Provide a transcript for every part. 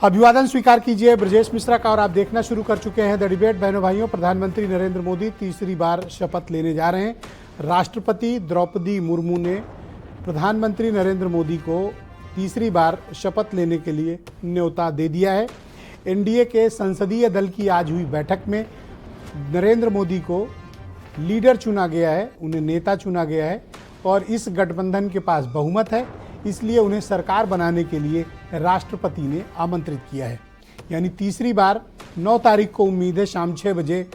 अभिवादन स्वीकार कीजिए ब्रजेश मिश्रा का और आप देखना शुरू कर चुके हैं द डिबेट। बहनों भाइयों, प्रधानमंत्री नरेंद्र मोदी तीसरी बार शपथ लेने जा रहे हैं। राष्ट्रपति द्रौपदी मुर्मू ने प्रधानमंत्री नरेंद्र मोदी को तीसरी बार शपथ लेने के लिए न्योता दे दिया है। एनडीए के संसदीय दल की आज हुई बैठक में नरेंद्र मोदी को लीडर चुना गया है, उन्हें नेता चुना गया है और इस गठबंधन के पास बहुमत है, इसलिए उन्हें सरकार बनाने के लिए राष्ट्रपति ने आमंत्रित किया है। यानी तीसरी बार 9 तारीख को उम्मीद है शाम 6 बजे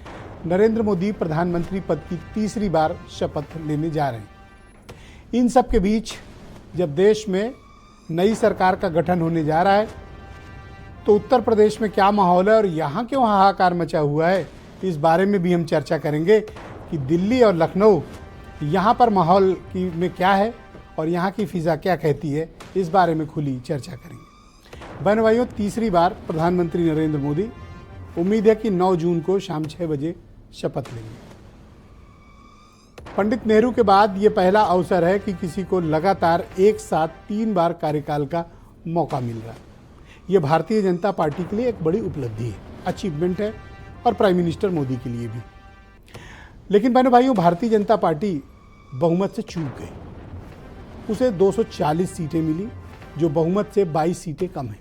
नरेंद्र मोदी प्रधानमंत्री पद की तीसरी बार शपथ लेने जा रहे हैं। इन सब के बीच जब देश में नई सरकार का गठन होने जा रहा है तो उत्तर प्रदेश में क्या माहौल है और यहाँ क्यों हाहाकार मचा हुआ है, इस बारे में भी हम चर्चा करेंगे कि दिल्ली और लखनऊ यहाँ पर माहौल में क्या है और यहाँ की फिज़ा क्या कहती है, इस बारे में खुली चर्चा करेंगे। बहन भाइयों, तीसरी बार प्रधानमंत्री नरेंद्र मोदी उम्मीद है कि 9 जून को शाम 6 बजे शपथ लेंगे। पंडित नेहरू के बाद ये पहला अवसर है कि किसी को लगातार एक साथ 3 बार कार्यकाल का मौका मिल रहा है। ये भारतीय जनता पार्टी के लिए एक बड़ी उपलब्धि है, अचीवमेंट है और प्राइम मिनिस्टर मोदी के लिए भी। लेकिन बहनों भाइयों, भारतीय जनता पार्टी बहुमत से चूक गई। उसे 240 सीटें मिली, जो बहुमत से 22 सीटें कम हैं।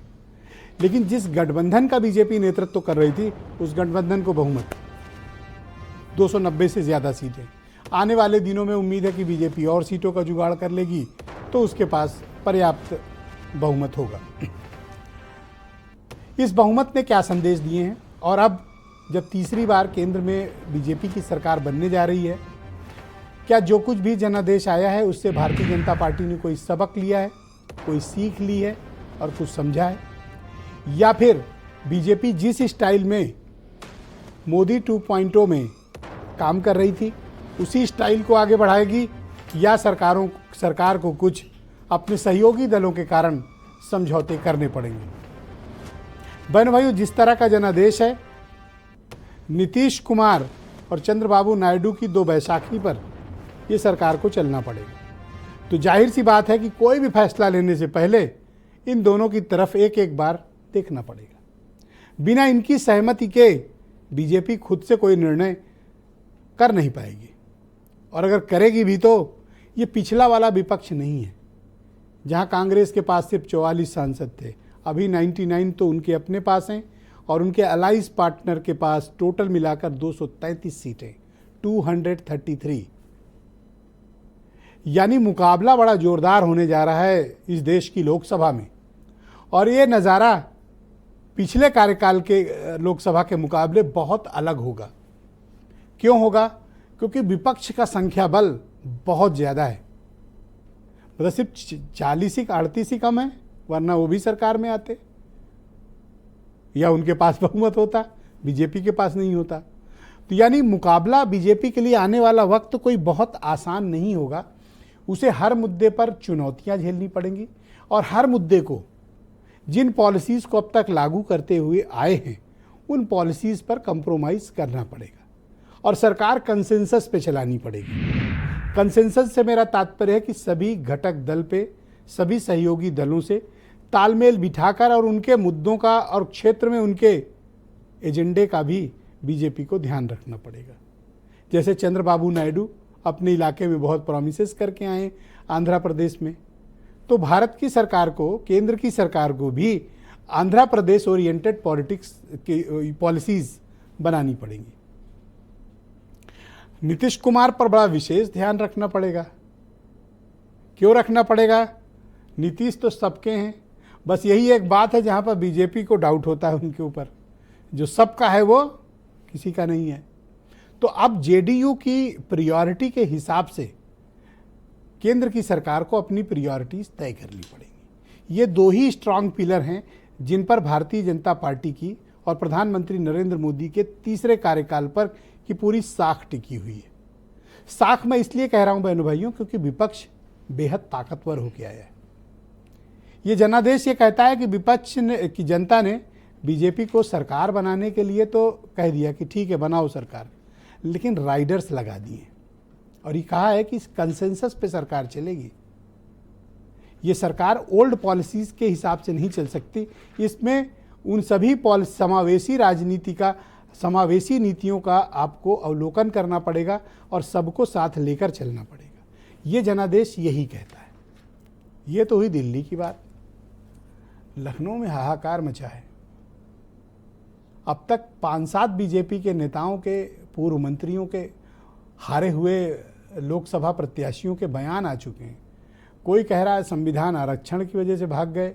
लेकिन जिस गठबंधन का बीजेपी नेतृत्व कर रही थी, उस गठबंधन को बहुमत 290 से ज़्यादा सीटें। आने वाले दिनों में उम्मीद है कि बीजेपी और सीटों का जुगाड़ कर लेगी तो उसके पास पर्याप्त बहुमत होगा। इस बहुमत ने क्या संदेश दिए हैं और अब जब तीसरी बार केंद्र में बीजेपी की सरकार बनने जा रही है, क्या जो कुछ भी जनादेश आया है उससे भारतीय जनता पार्टी ने कोई सबक लिया है, कोई सीख ली है और कुछ समझा है, या फिर बीजेपी जिस स्टाइल में मोदी 2.0 में काम कर रही थी उसी स्टाइल को आगे बढ़ाएगी, या सरकार को कुछ अपने सहयोगी दलों के कारण समझौते करने पड़ेंगे। बहन भाइयों, जिस तरह का जनादेश है, नीतीश कुमार और चंद्रबाबू नायडू की 2 बैसाखी पर ये सरकार को चलना पड़ेगा। तो जाहिर सी बात है कि कोई भी फैसला लेने से पहले इन दोनों की तरफ एक बार देखना पड़ेगा। बिना इनकी सहमति के बीजेपी खुद से कोई निर्णय कर नहीं पाएगी, और अगर करेगी भी तो ये पिछला वाला विपक्ष नहीं है, जहां कांग्रेस के पास सिर्फ 44 सांसद थे। अभी 99 तो उनके अपने पास हैं और उनके अलाइज पार्टनर के पास टोटल मिलाकर 233 सीटें, 233। यानी मुकाबला बड़ा जोरदार होने जा रहा है इस देश की लोकसभा में, और ये नज़ारा पिछले कार्यकाल के लोकसभा के मुकाबले बहुत अलग होगा। क्यों होगा? क्योंकि विपक्ष का संख्या बल बहुत ज़्यादा है। मतलब सिर्फ 40 ही 38 ही कम है, वरना वो भी सरकार में आते या उनके पास बहुमत होता, बीजेपी के पास नहीं होता। तो यानी मुकाबला बीजेपी के लिए आने वाला वक्त कोई बहुत आसान नहीं होगा। उसे हर मुद्दे पर चुनौतियां झेलनी पड़ेंगी और हर मुद्दे को, जिन पॉलिसीज़ को अब तक लागू करते हुए आए हैं, उन पॉलिसीज़ पर कंप्रोमाइज़ करना पड़ेगा और सरकार कंसेंसस पे चलानी पड़ेगी। कंसेंसस से मेरा तात्पर्य है कि सभी घटक दल पे, सभी सहयोगी दलों से तालमेल बिठाकर और उनके मुद्दों का और क्षेत्र में उनके एजेंडे का भी बीजेपी को ध्यान रखना पड़ेगा। जैसे चंद्रबाबू नायडू अपने इलाके में बहुत प्रॉमिसेस करके आए आंध्र प्रदेश में, तो भारत की सरकार को, केंद्र की सरकार को भी आंध्र प्रदेश ओरिएंटेड पॉलिटिक्स की पॉलिसीज़ बनानी पड़ेंगी। नीतीश कुमार पर बड़ा विशेष ध्यान रखना पड़ेगा। क्यों रखना पड़ेगा? नीतीश तो सबके हैं, बस यही एक बात है जहाँ पर बीजेपी को डाउट होता है उनके ऊपर। जो सबका है वो किसी का नहीं है। तो अब जेडीयू की प्रायोरिटी के हिसाब से केंद्र की सरकार को अपनी प्रायोरिटीज तय करनी पड़ेंगी। ये 2 ही स्ट्रांग पिलर हैं जिन पर भारतीय जनता पार्टी की और प्रधानमंत्री नरेंद्र मोदी के तीसरे कार्यकाल पर की पूरी साख टिकी हुई है। साख मैं इसलिए कह रहा हूं बहनों भाइयों, क्योंकि विपक्ष बेहद ताकतवर होकर आया है। ये जनादेश ये कहता है कि विपक्ष की जनता ने बीजेपी को सरकार बनाने के लिए तो कह दिया कि ठीक है बनाओ सरकार, लेकिन राइडर्स लगा दिए और ये कहा है कि इस कंसेंसस पे सरकार चलेगी। ये सरकार ओल्ड पॉलिसीज़ के हिसाब से नहीं चल सकती, इसमें उन सभी समावेशी राजनीति का, समावेशी नीतियों का आपको अवलोकन करना पड़ेगा और सबको साथ लेकर चलना पड़ेगा। ये जनादेश यही कहता है। ये तो हुई दिल्ली की बात। लखनऊ में हाहाकार मचा है। अब तक 5-7 बीजेपी के नेताओं के, पूर्व मंत्रियों के, हारे हुए लोकसभा प्रत्याशियों के बयान आ चुके हैं। कोई कह रहा है संविधान आरक्षण की वजह से भाग गए,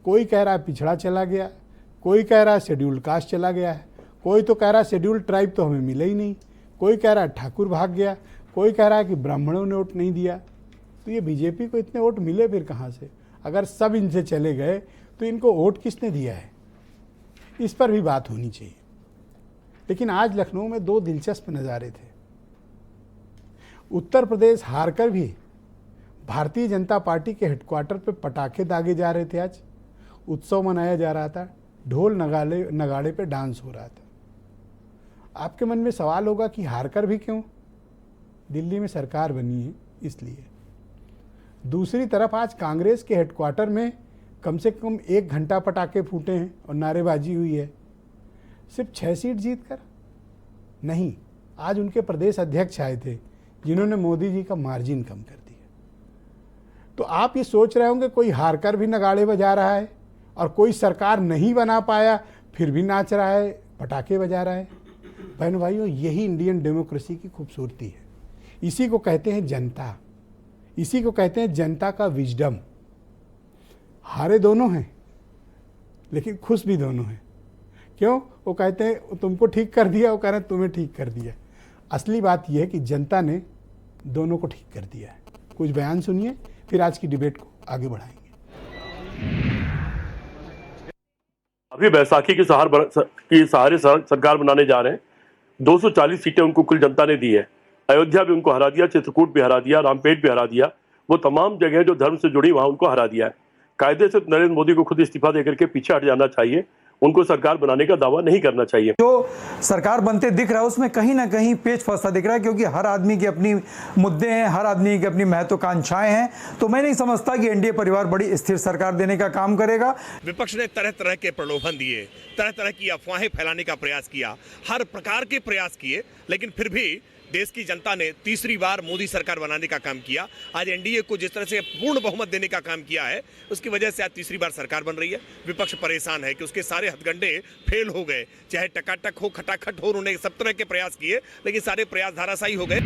कोई कह रहा है पिछड़ा चला गया, कोई कह रहा है शेड्यूल्ड कास्ट चला गया है, कोई तो कह रहा है शेड्यूल्ड ट्राइब तो हमें मिला ही नहीं, कोई कह रहा है ठाकुर भाग गया, कोई कह रहा है कि ब्राह्मणों ने वोट नहीं दिया। तो ये बीजेपी को इतने वोट मिले फिर कहाँ से? अगर सब इनसे चले गए तो इनको वोट किसने दिया है? इस पर भी बात होनी चाहिए। लेकिन आज लखनऊ में 2 दिलचस्प नज़ारे थे। उत्तर प्रदेश हारकर भी भारतीय जनता पार्टी के हेडक्वार्टर पे पटाखे दागे जा रहे थे। आज उत्सव मनाया जा रहा था, ढोल नगाड़े पे डांस हो रहा था। आपके मन में सवाल होगा कि हारकर भी क्यों? दिल्ली में सरकार बनी है इसलिए। दूसरी तरफ आज कांग्रेस के हेडक्वार्टर में कम से कम 1 घंटा पटाखे फूटे हैं और नारेबाजी हुई है। सिर्फ 6 सीट जीतकर नहीं, आज उनके प्रदेश अध्यक्ष आए थे जिन्होंने मोदी जी का मार्जिन कम कर दिया। तो आप ये सोच रहे होंगे कोई हारकर भी नगाड़े बजा रहा है और कोई सरकार नहीं बना पाया फिर भी नाच रहा है, पटाखे बजा रहा है। बहन भाइयों, यही इंडियन डेमोक्रेसी की खूबसूरती है। इसी को कहते हैं जनता, इसी को कहते हैं जनता का विजडम। हारे दोनों हैं लेकिन खुश भी दोनों हैं। क्यों? वो कहते हैं तुमको ठीक कर दिया, वो कह रहे हैं तुम्हें ठीक कर दिया। असली बात यह है कि जनता ने दोनों को ठीक कर दिया है। कुछ बयान सुनिए, फिर आज की डिबेट को आगे बढ़ाएंगे। अभी बैसाखी के सहारे सरकार बनाने जा रहे हैं। 240 सीटें उनको कुल जनता ने दी है। अयोध्या भी उनको हरा दिया, चित्रकूट भी हरा दिया, रामपेट भी हरा दिया। वो तमाम जगह जो धर्म से जुड़ी वहां उनको हरा दिया है। कायदे से नरेंद्र मोदी को खुद इस्तीफा देकर के पीछे हट जाना चाहिए। उनको सरकार बनाने का दावा नहीं करना चाहिए। जो सरकार बनते दिख रहा है उसमें कहीं ना कहीं पेच फंसा दिख रहा है, क्योंकि हर आदमी की अपनी मुद्दे हैं, हर आदमी की अपनी महत्वाकांक्षाएं हैं। तो मैं नहीं समझता कि एनडीए परिवार बड़ी स्थिर सरकार देने का काम करेगा। विपक्ष ने तरह तरह के प्रलोभन दिए, तरह तरह की अफवाहें फैलाने का प्रयास किया, हर प्रकार के प्रयास किए, लेकिन फिर भी देश की जनता ने तीसरी बार मोदी सरकार बनाने का काम किया। आज एनडीए को जिस तरह से पूर्ण बहुमत देने का काम किया है, उसकी वजह से आज तीसरी बार सरकार बन रही है। विपक्ष परेशान है कि उसके सारे हथकंडे फेल हो गए, चाहे टकाटक हो, खटाखट हो, उन्होंने सब तरह के प्रयास किए लेकिन सारे प्रयास धाराशायी हो गए।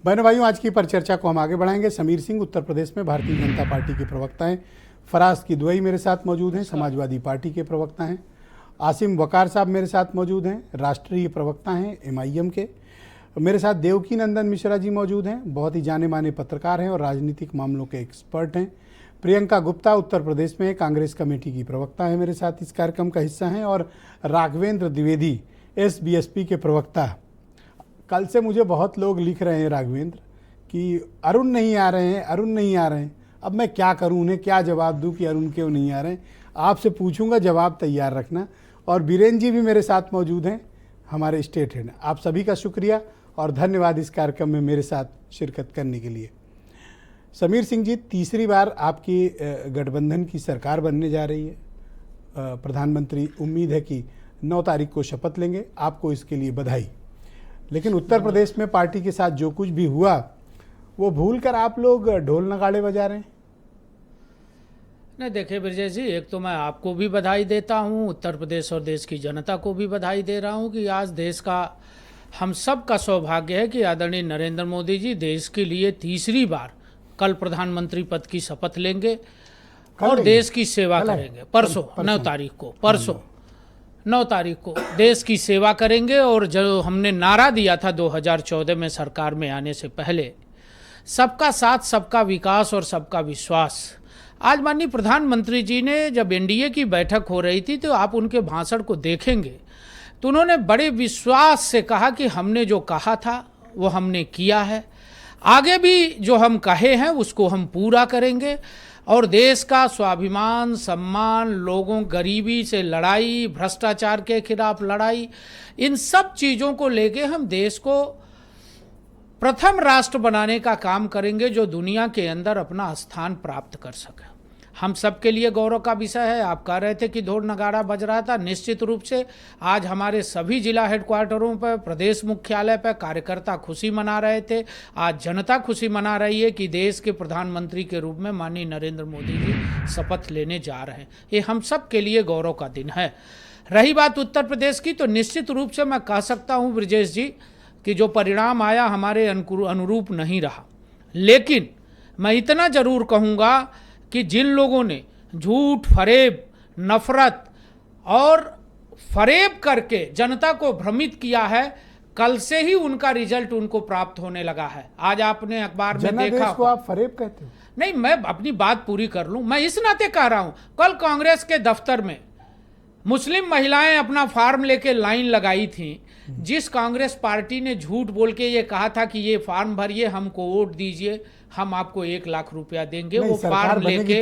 बहनों भाइयों, आज की परिचर्चा को हम आगे बढ़ाएंगे। समीर सिंह उत्तर प्रदेश में भारतीय जनता पार्टी के प्रवक्ता हैं। फराज किदवई मेरे साथ मौजूद हैं, समाजवादी पार्टी के प्रवक्ता हैं। आसिम वकार साहब मेरे साथ मौजूद हैं, राष्ट्रीय प्रवक्ता हैं एमआईएम के। मेरे साथ देवकी नंदन मिश्रा जी मौजूद हैं, बहुत ही जाने माने पत्रकार हैं और राजनीतिक मामलों के एक्सपर्ट हैं। प्रियंका गुप्ता उत्तर प्रदेश में कांग्रेस कमेटी की प्रवक्ता है, मेरे साथ इस कार्यक्रम का हिस्सा हैं। और राघवेंद्र द्विवेदी एसबीएसपी के प्रवक्ता। कल से मुझे बहुत लोग लिख रहे हैं राघवेंद्र कि अरुण नहीं आ रहे हैं, अरुण नहीं आ रहे हैं। अब मैं क्या करूं, उन्हें क्या जवाब दूं कि अरुण क्यों नहीं आ रहे हैं? आपसे पूछूंगा, जवाब तैयार रखना। और बीरेन जी भी मेरे साथ मौजूद हैं, हमारे स्टेट हेड। आप सभी का शुक्रिया और धन्यवाद इस कार्यक्रम में मेरे साथ शिरकत करने के लिए। समीर सिंह जी, तीसरी बार आपकी गठबंधन की सरकार बनने जा रही है। प्रधानमंत्री उम्मीद है कि 9 तारीख को शपथ लेंगे, आपको इसके लिए बधाई। लेकिन उत्तर प्रदेश में पार्टी के साथ जो कुछ भी हुआ वो भूलकर आप लोग ढोल नगाड़े बजा रहे हैं। नहीं, देखिए ब्रजेश जी, एक तो मैं आपको भी बधाई देता हूँ, उत्तर प्रदेश और देश की जनता को भी बधाई दे रहा हूँ कि आज देश का, हम सब का सौभाग्य है कि आदरणीय नरेंद्र मोदी जी देश के लिए तीसरी बार कल प्रधानमंत्री पद की शपथ लेंगे और देश की सेवा करेंगे। परसों 9 तारीख को, परसों 9 तारीख को देश की सेवा करेंगे। और जो हमने नारा दिया था 2014 में सरकार में आने से पहले, सबका साथ, सबका विकास और सबका विश्वास, आज माननीय प्रधानमंत्री जी ने जब एनडीए की बैठक हो रही थी तो आप उनके भाषण को देखेंगे तो उन्होंने बड़े विश्वास से कहा कि हमने जो कहा था वो हमने किया है, आगे भी जो हम कहे हैं उसको हम पूरा करेंगे और देश का स्वाभिमान, सम्मान, लोगों गरीबी से लड़ाई, भ्रष्टाचार के खिलाफ लड़ाई, इन सब चीज़ों को लेके हम देश को प्रथम राष्ट्र बनाने का काम करेंगे जो दुनिया के अंदर अपना स्थान प्राप्त कर सके। हम सबके लिए गौरव का विषय है। आप कह रहे थे कि ढोल नगाड़ा बज रहा था, निश्चित रूप से आज हमारे सभी जिला हेडक्वार्टरों पर, प्रदेश मुख्यालय पर कार्यकर्ता खुशी मना रहे थे। आज जनता खुशी मना रही है कि देश के प्रधानमंत्री के रूप में माननीय नरेंद्र मोदी जी शपथ लेने जा रहे हैं। ये हम सब के लिए गौरव का दिन है। रही बात उत्तर प्रदेश की, तो निश्चित रूप से मैं कह सकता हूँ ब्रजेश जी कि जो परिणाम आया हमारे अनुरूप नहीं रहा, लेकिन मैं इतना जरूर कहूँगा कि जिन लोगों ने झूठ, फरेब, नफरत और फरेब करके जनता को भ्रमित किया है, कल से ही उनका रिजल्ट उनको प्राप्त होने लगा है। आज आपने अखबार में देखा, को आप फरेब कहते हो? नहीं, मैं अपनी बात पूरी कर लूं। मैं इस नाते कह रहा हूं, कल कांग्रेस के दफ्तर में मुस्लिम महिलाएं अपना फार्म लेके लाइन लगाई थी। जिस कांग्रेस पार्टी ने झूठ बोल के ये कहा था कि ये फार्म भरिए, हमको वोट दीजिए, हम आपको 1 लाख रुपया देंगे, वो फार्म लेके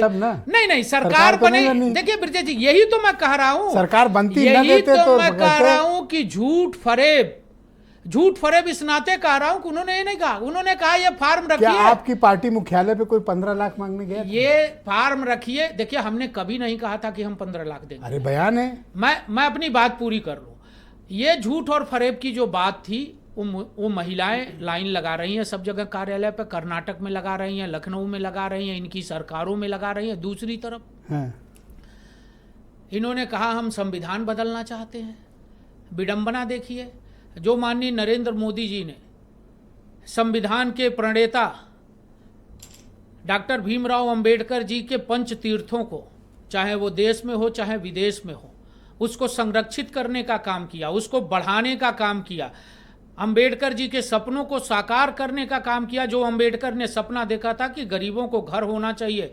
नहीं सरकार बनेगी। देखिए ब्रजेश जी, यही तो मैं कह रहा हूं, सरकार बनती यही तो मैं कह रहा हूं कि झूठ फरेब इस नाते कह रहा हूं कि उन्होंने ये नहीं कहा। उन्होंने कहा ये फार्म रखिए। क्या आपकी पार्टी मुख्यालय पे कोई 15 लाख मांगने गया था? ये फार्म रखिए। देखिए, हमने कभी नहीं कहा था कि हम 15 लाख देंगे। अरे बयान है। मैं अपनी बात पूरी कर लूं। ये झूठ और फरेब की जो बात थी, वो महिलाएं लाइन लगा रही हैं सब जगह कार्यालय पे। कर्नाटक में लगा रही हैं, लखनऊ में लगा रही हैं, इनकी सरकारों में लगा रही हैं। दूसरी तरफ इन्होंने कहा हम संविधान बदलना चाहते हैं। विडंबना देखिए, जो माननीय नरेंद्र मोदी जी ने संविधान के प्रणेता डॉक्टर भीमराव अंबेडकर जी के पंच तीर्थों को, चाहे वो देश में हो चाहे विदेश में हो, उसको संरक्षित करने का काम किया, उसको बढ़ाने का काम किया, अंबेडकर जी के सपनों को साकार करने का काम किया। जो अंबेडकर ने सपना देखा था कि गरीबों को घर होना चाहिए,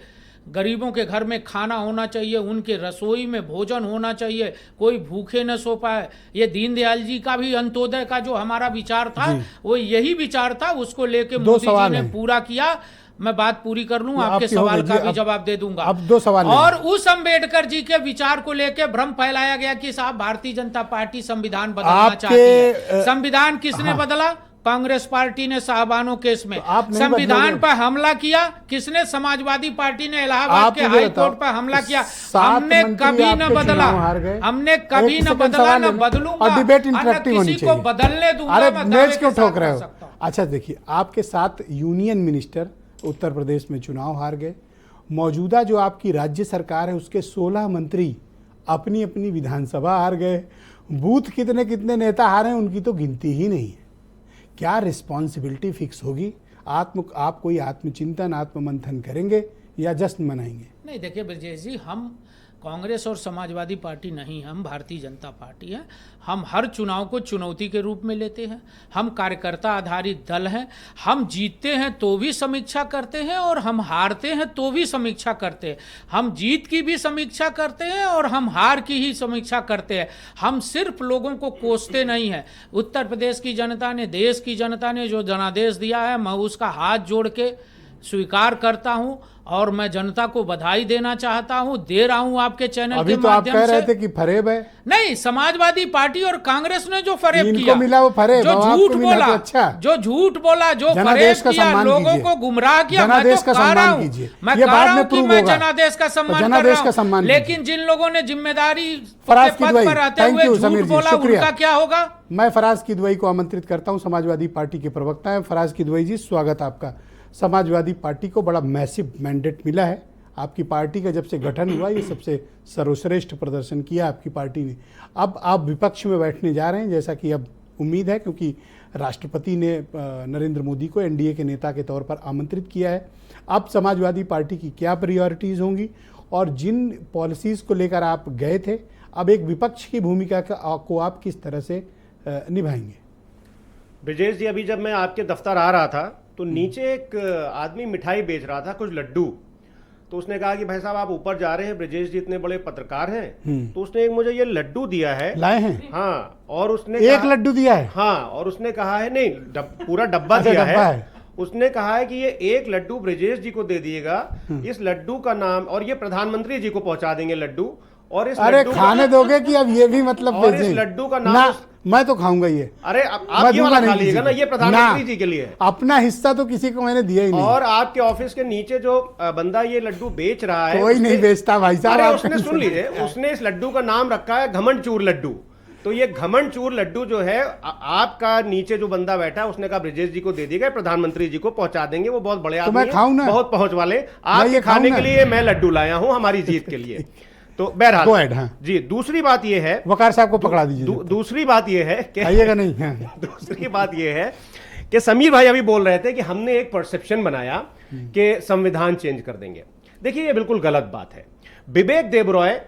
गरीबों के घर में खाना होना चाहिए, उनके रसोई में भोजन होना चाहिए, कोई भूखे न सो पाए। ये दीनदयाल जी का भी अंत्योदय का जो हमारा विचार था, वो यही विचार था, उसको लेके मोदी जी ने पूरा किया। मैं बात पूरी कर लूं, आपके सवाल का भी जवाब दे दूंगा। अब 2 सवाल। और उस अंबेडकर जी के विचार को लेकर भ्रम फैलाया गया कि साहब भारतीय जनता पार्टी संविधान बदलना चाहती है। संविधान किसने बदला? कांग्रेस पार्टी ने साहबानो केस में संविधान पर हमला किया। किसने? समाजवादी पार्टी ने इलाहाबाद के हाई कोर्ट पर हमला किया। हमने कभी न बदला, हमने कभी न बदला, न बदलूंगा, और डिबेट इंटरेक्टिव होनी चाहिए। बदलने दूंगा। अरे मेज क्यों ठोक रहे हो? अच्छा देखिए, आपके 7 यूनियन मिनिस्टर उत्तर प्रदेश में चुनाव हार गए। मौजूदा जो आपकी राज्य सरकार है उसके 16 मंत्री अपनी अपनी विधानसभा हार गए। बूथ कितने कितने नेता हारे हैं उनकी तो गिनती ही नहीं है। क्या रिस्पॉन्सिबिलिटी फिक्स होगी? आप कोई आत्मचिंतन, आत्ममंथन करेंगे या जश्न मनाएंगे? नहीं, देखिए ब्रजेश जी, हम कांग्रेस और समाजवादी पार्टी नहीं, हम भारतीय जनता पार्टी हैं। हम हर चुनाव को चुनौती के रूप में लेते हैं। हम कार्यकर्ता आधारित दल हैं। हम जीतते हैं तो भी समीक्षा करते हैं और हम हारते हैं तो भी समीक्षा करते हैं। हम जीत की भी समीक्षा करते हैं और हम हार की ही समीक्षा करते हैं। हम सिर्फ लोगों को कोसते नहीं हैं। उत्तर प्रदेश की जनता ने, देश की जनता ने जो जनादेश दिया है, मैं उसका हाथ जोड़ के स्वीकार करता हूं और मैं जनता को बधाई देना चाहता हूं, दे रहा हूं आपके चैनल के माध्यम से। अभी तो आप कह रहे थे कि फरेब है। नहीं, समाजवादी पार्टी और कांग्रेस ने जो फरेब किया, मिला वो फरेब, जो झूठ बोला, अच्छा। जो फरेब किया, लोगों को गुमराह किया, मैं तो कह रहा हूं, मैं कह रहा हूं कि मैं जनादेश का सम्मान कर रहा हूं। लेकिन जिन लोगों ने जिम्मेदारी पद पर रहते हुए झूठ बोला, उनका क्या होगा? मैं फराज किदवई को आमंत्रित करता हूं, समाजवादी पार्टी के प्रवक्ता है। फराज किदवई जी, स्वागत आपका। समाजवादी पार्टी को बड़ा मैसिव मैंडेट मिला है। आपकी पार्टी का जब से गठन हुआ, ये सबसे सर्वश्रेष्ठ प्रदर्शन किया आपकी पार्टी ने। अब आप विपक्ष में बैठने जा रहे हैं, जैसा कि अब उम्मीद है, क्योंकि राष्ट्रपति ने नरेंद्र मोदी को एनडीए के नेता के तौर पर आमंत्रित किया है। अब समाजवादी पार्टी की क्या प्रायोरिटीज़ होंगी और जिन पॉलिसीज़ को लेकर आप गए थे, अब एक विपक्ष की भूमिका को आप किस तरह से निभाएंगे? ब्रजेश जी, अभी जब मैं आपके दफ्तर आ रहा था तो नीचे एक आदमी मिठाई बेच रहा था, कुछ लड्डू। तो उसने कहा कि भाई साहब आप ऊपर जा रहे हैं, ब्रजेश जी इतने बड़े पत्रकार हैं, तो उसने एक मुझे ये लड्डू दिया है। लाए हैं? हाँ। और उसने एक लड्डू दिया है? हाँ। और उसने कहा है, नहीं पूरा डब्बा दिया है। उसने कहा है कि ये एक लड्डू ब्रजेश जी को दे दिएगा, इस लड्डू का नाम, और ये प्रधानमंत्री जी को पहुंचा देंगे लड्डू, और इस अरे लड्डू का- खाने दोगे कि अब ये भी मतलब और इस भेजें? लड्डू का नाम ना, मैं तो खाऊंगा ये। अरे मैं आप ये दूंगा वाला नहीं खा लीजिएगा किसी ना, को। ये प्रधानमंत्री ना, जी के लिए है। अपना हिस्सा तो किसी को मैंने दिया ही नहीं। और आपके ऑफिस के नीचे जो बंदा ये लड्डू बेच रहा है, कोई नहीं बेचता भाई साहब। अरे आप उसने कहीं सुन से- लीजिए, उसने इस लड्डू का नाम रखा है घमंड चूर लड्डू। तो ये घमंड चूर लड्डू जो है आपका नीचे जो बंदा बैठा है उसने कहा ब्रिजेश जी को दे दिएगा, प्रधानमंत्री जी को पहुंचा देंगे, वो बहुत बड़े आदमी मैं खाऊं ना? हैं, बहुत पहुंच वाले। ये आपके खाऊं खाने ना? के लिए मैं लड्डू लाया हूं हमारी जीत के लिए। तो बहरहाल Go ahead, हाँ। जी, दूसरी बात ये है, वकार साहब को पकड़ा दीजिए। दूसरी बात ये है कि आइएगा नहीं। हाँ। दूसरी बात यह है कि समीर भाई अभी बोल रहे थे कि हमने एक परसेप्शन बनाया कि संविधान चेंज कर देंगे। देखिए ये बिल्कुल गलत बात है। विवेक देबरॉय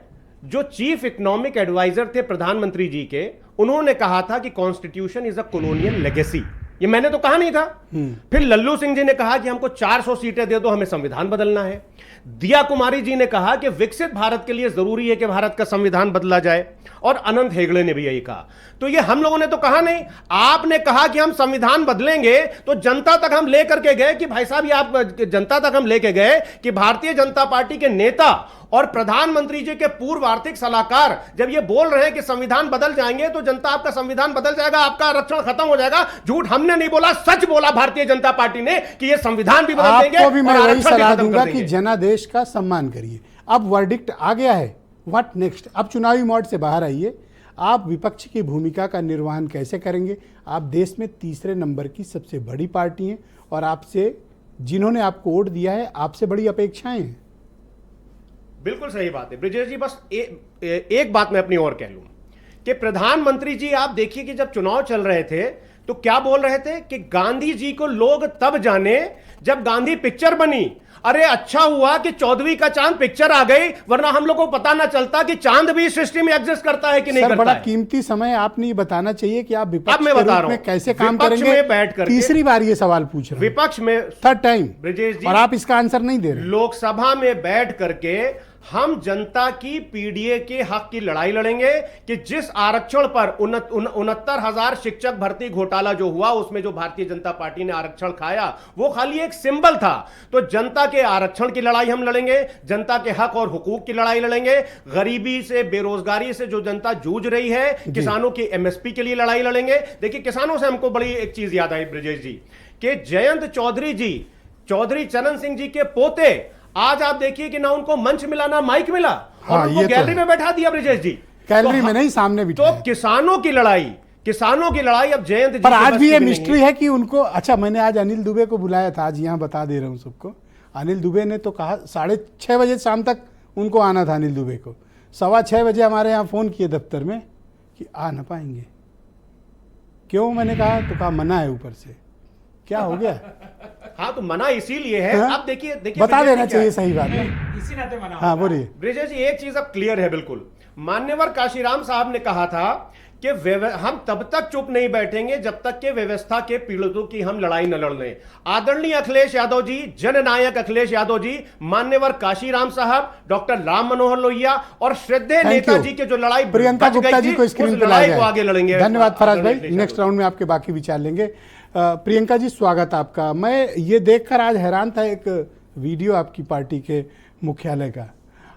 जो चीफ इकोनॉमिक एडवाइजर थे प्रधानमंत्री जी के, उन्होंने कहा था कि constitution is a colonial legacy. ये मैंने तो कहा नहीं था। फिर लल्लू सिंह जी ने कहा कि हमको 400 सीटें दे दो, हमें संविधान बदलना है। दिया कुमारी जी ने कहा कि विकसित भारत के लिए जरूरी है कि भारत का संविधान बदला जाए, और अनंत हेगड़े ने भी यही कहा। तो ये हम लोगों ने तो कहा नहीं, आपने कहा कि हम संविधान बदलेंगे, तो जनता तक हम लेकर के गए कि भाई साहब ये आप जनता तक हम लेके गए कि भारतीय जनता पार्टी के नेता और प्रधानमंत्री जी के पूर्व आर्थिक सलाहकार जब ये बोल रहे हैं कि संविधान बदल जाएंगे तो जनता आपका संविधान बदल जाएगा, आपका आरक्षण खत्म हो जाएगा। झूठ हमने नहीं बोला, सच बोला भारतीय जनता पार्टी ने कि ये संविधान भी बदल देंगे आपको भी मैं और वही आरक्षण भी सलाह खत्म कर दूंगा कि देंगे। जनादेश का सम्मान करिए। अब वर्डिक्ट आ गया है, व्हाट नेक्स्ट? अब चुनावी मोड से बाहर आइए। आप विपक्ष की भूमिका का निर्वहन कैसे करेंगे? आप देश में तीसरे नंबर की सबसे बड़ी पार्टी हैं और आपसे, जिन्होंने आपको वोट दिया है, आपसे बड़ी अपेक्षाएं हैं। बिल्कुल सही बात है ब्रिजेश जी। बस एक बात मैं अपनी ओर कह लूं कि प्रधानमंत्री जी आप देखिए कि जब चुनाव चल रहे थे तो क्या बोल रहे थे कि गांधी जी को लोग तब जाने जब गांधी पिक्चर बनी। अरे अच्छा हुआ कि 14वीं का चांद पिक्चर आ गई, वरना हम लोग को पता ना चलता कि चांद भी इस सृष्टि में एग्जिस्ट करता है कि नहीं सर, करता बड़ा है। कीमती समय आपने ये बताना चाहिए कि आप अब विपक्ष मैं के बता रूप रहा में हूं, कैसे काम विपक्ष करेंगे। में बैठ करके- तीसरी बार ये सवाल पूछ रहे हैं, विपक्ष में थर्ड टाइम, ब्रिजेश जी, और आप इसका आंसर नहीं दे रहे। लोकसभा में बैठ करके हम जनता की पीडीए के हक की लड़ाई लड़ेंगे कि जिस आरक्षण पर 69,000 शिक्षक भर्ती घोटाला जो हुआ, उसमें जो भारतीय जनता पार्टी ने आरक्षण खाया वो खाली एक सिंबल था। तो जनता के आरक्षण की लड़ाई हम लड़ेंगे, जनता के हक और हुकूक की लड़ाई लड़ेंगे, गरीबी से, बेरोजगारी से जो जनता जूझ रही है, किसानों की एमएसपी के लिए लड़ाई लड़ेंगे। देखिए किसानों से हमको बड़ी एक चीज याद आई ब्रिजेश जी कि जयंत चौधरी जी, चौधरी चरण सिंह जी के पोते, आज आप देखिए कि ना उनको मंच मिला ना माइक मिला, और हाँ, उनको ये तो गैलरी है। में बैठा दिया ब्रिजेश जी। गैलरी तो में नहीं, सामने भी तो किसानों की लड़ाई अब जयंत जी पर के आज बस भी की ये नहीं मिस्ट्री है कि उनको, अच्छा मैंने आज अनिल दुबे को बुलाया था, आज यहाँ बता दे रहा हूँ सबको। अनिल दुबे ने तो कहा 6:30 बजे शाम तक उनको आना था। अनिल दुबे को 6:15 बजे हमारे यहाँ फ़ोन किए दफ्तर में कि आ ना पाएंगे। क्यों? मैंने कहा तो कहा मना है ऊपर से। क्या हो गया? हाँ तो मना इसीलिए है। हाँ? अब देखिए बता ब्रिजेश जी देना क्या चाहिए, है? सही बात है। इसी नाते मना हाँ बोलिए। ब्रिजेश जी एक चीज अब क्लियर है बिल्कुल। मान्यवर काशीराम साहब ने कहा था कि हम तब तक चुप नहीं बैठेंगे जब तक के व्यवस्था के पीड़ितों की हम लड़ाई न लड़ लें। आदरणीय अखिलेश यादव जी, जननायक अखिलेश यादव जी, मान्यवर काशीराम साहब, डॉक्टर राम मनोहर लोहिया और श्रद्धेय Thank you. नेताजी के जो लड़ाई प्रियंका बच गई गुप्ता जी थी, को उस स्क्रीन पे लड़ाई लाया को आगे लड़ेंगे। धन्यवाद फराज भाई। आदरणीय नेक्स्ट राउंड में आपके बाकी विचार लेंगे। प्रियंका जी स्वागत आपका। मैं ये देखकर आज हैरान था, एक वीडियो आपकी पार्टी के मुख्यालय का।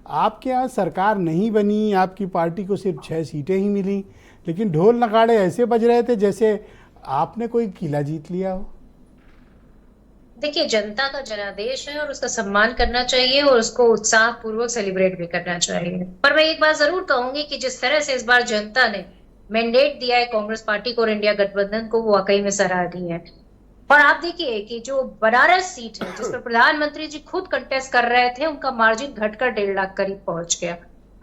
आपके यहाँ सरकार नहीं बनी, आपकी पार्टी को सिर्फ 6 सीटें ही मिली, लेकिन ढोल नगाड़े ऐसे बज रहे थे जैसे आपने कोई किला जीत लिया हो। देखिए, जनता का जनादेश है और उसका सम्मान करना चाहिए और उसको उत्साह पूर्वक सेलिब्रेट भी करना चाहिए। पर मैं एक बात जरूर कहूंगी कि जिस तरह से इस बार जनता ने मैंडेट दिया है कांग्रेस पार्टी को और इंडिया गठबंधन को, वो वाकई में सराहनीय है। और आप देखिए कि जो बनारस सीट है जिस पर प्रधानमंत्री जी खुद कंटेस्ट कर रहे थे, उनका मार्जिन घटकर 1.5 लाख करीब पहुंच गया।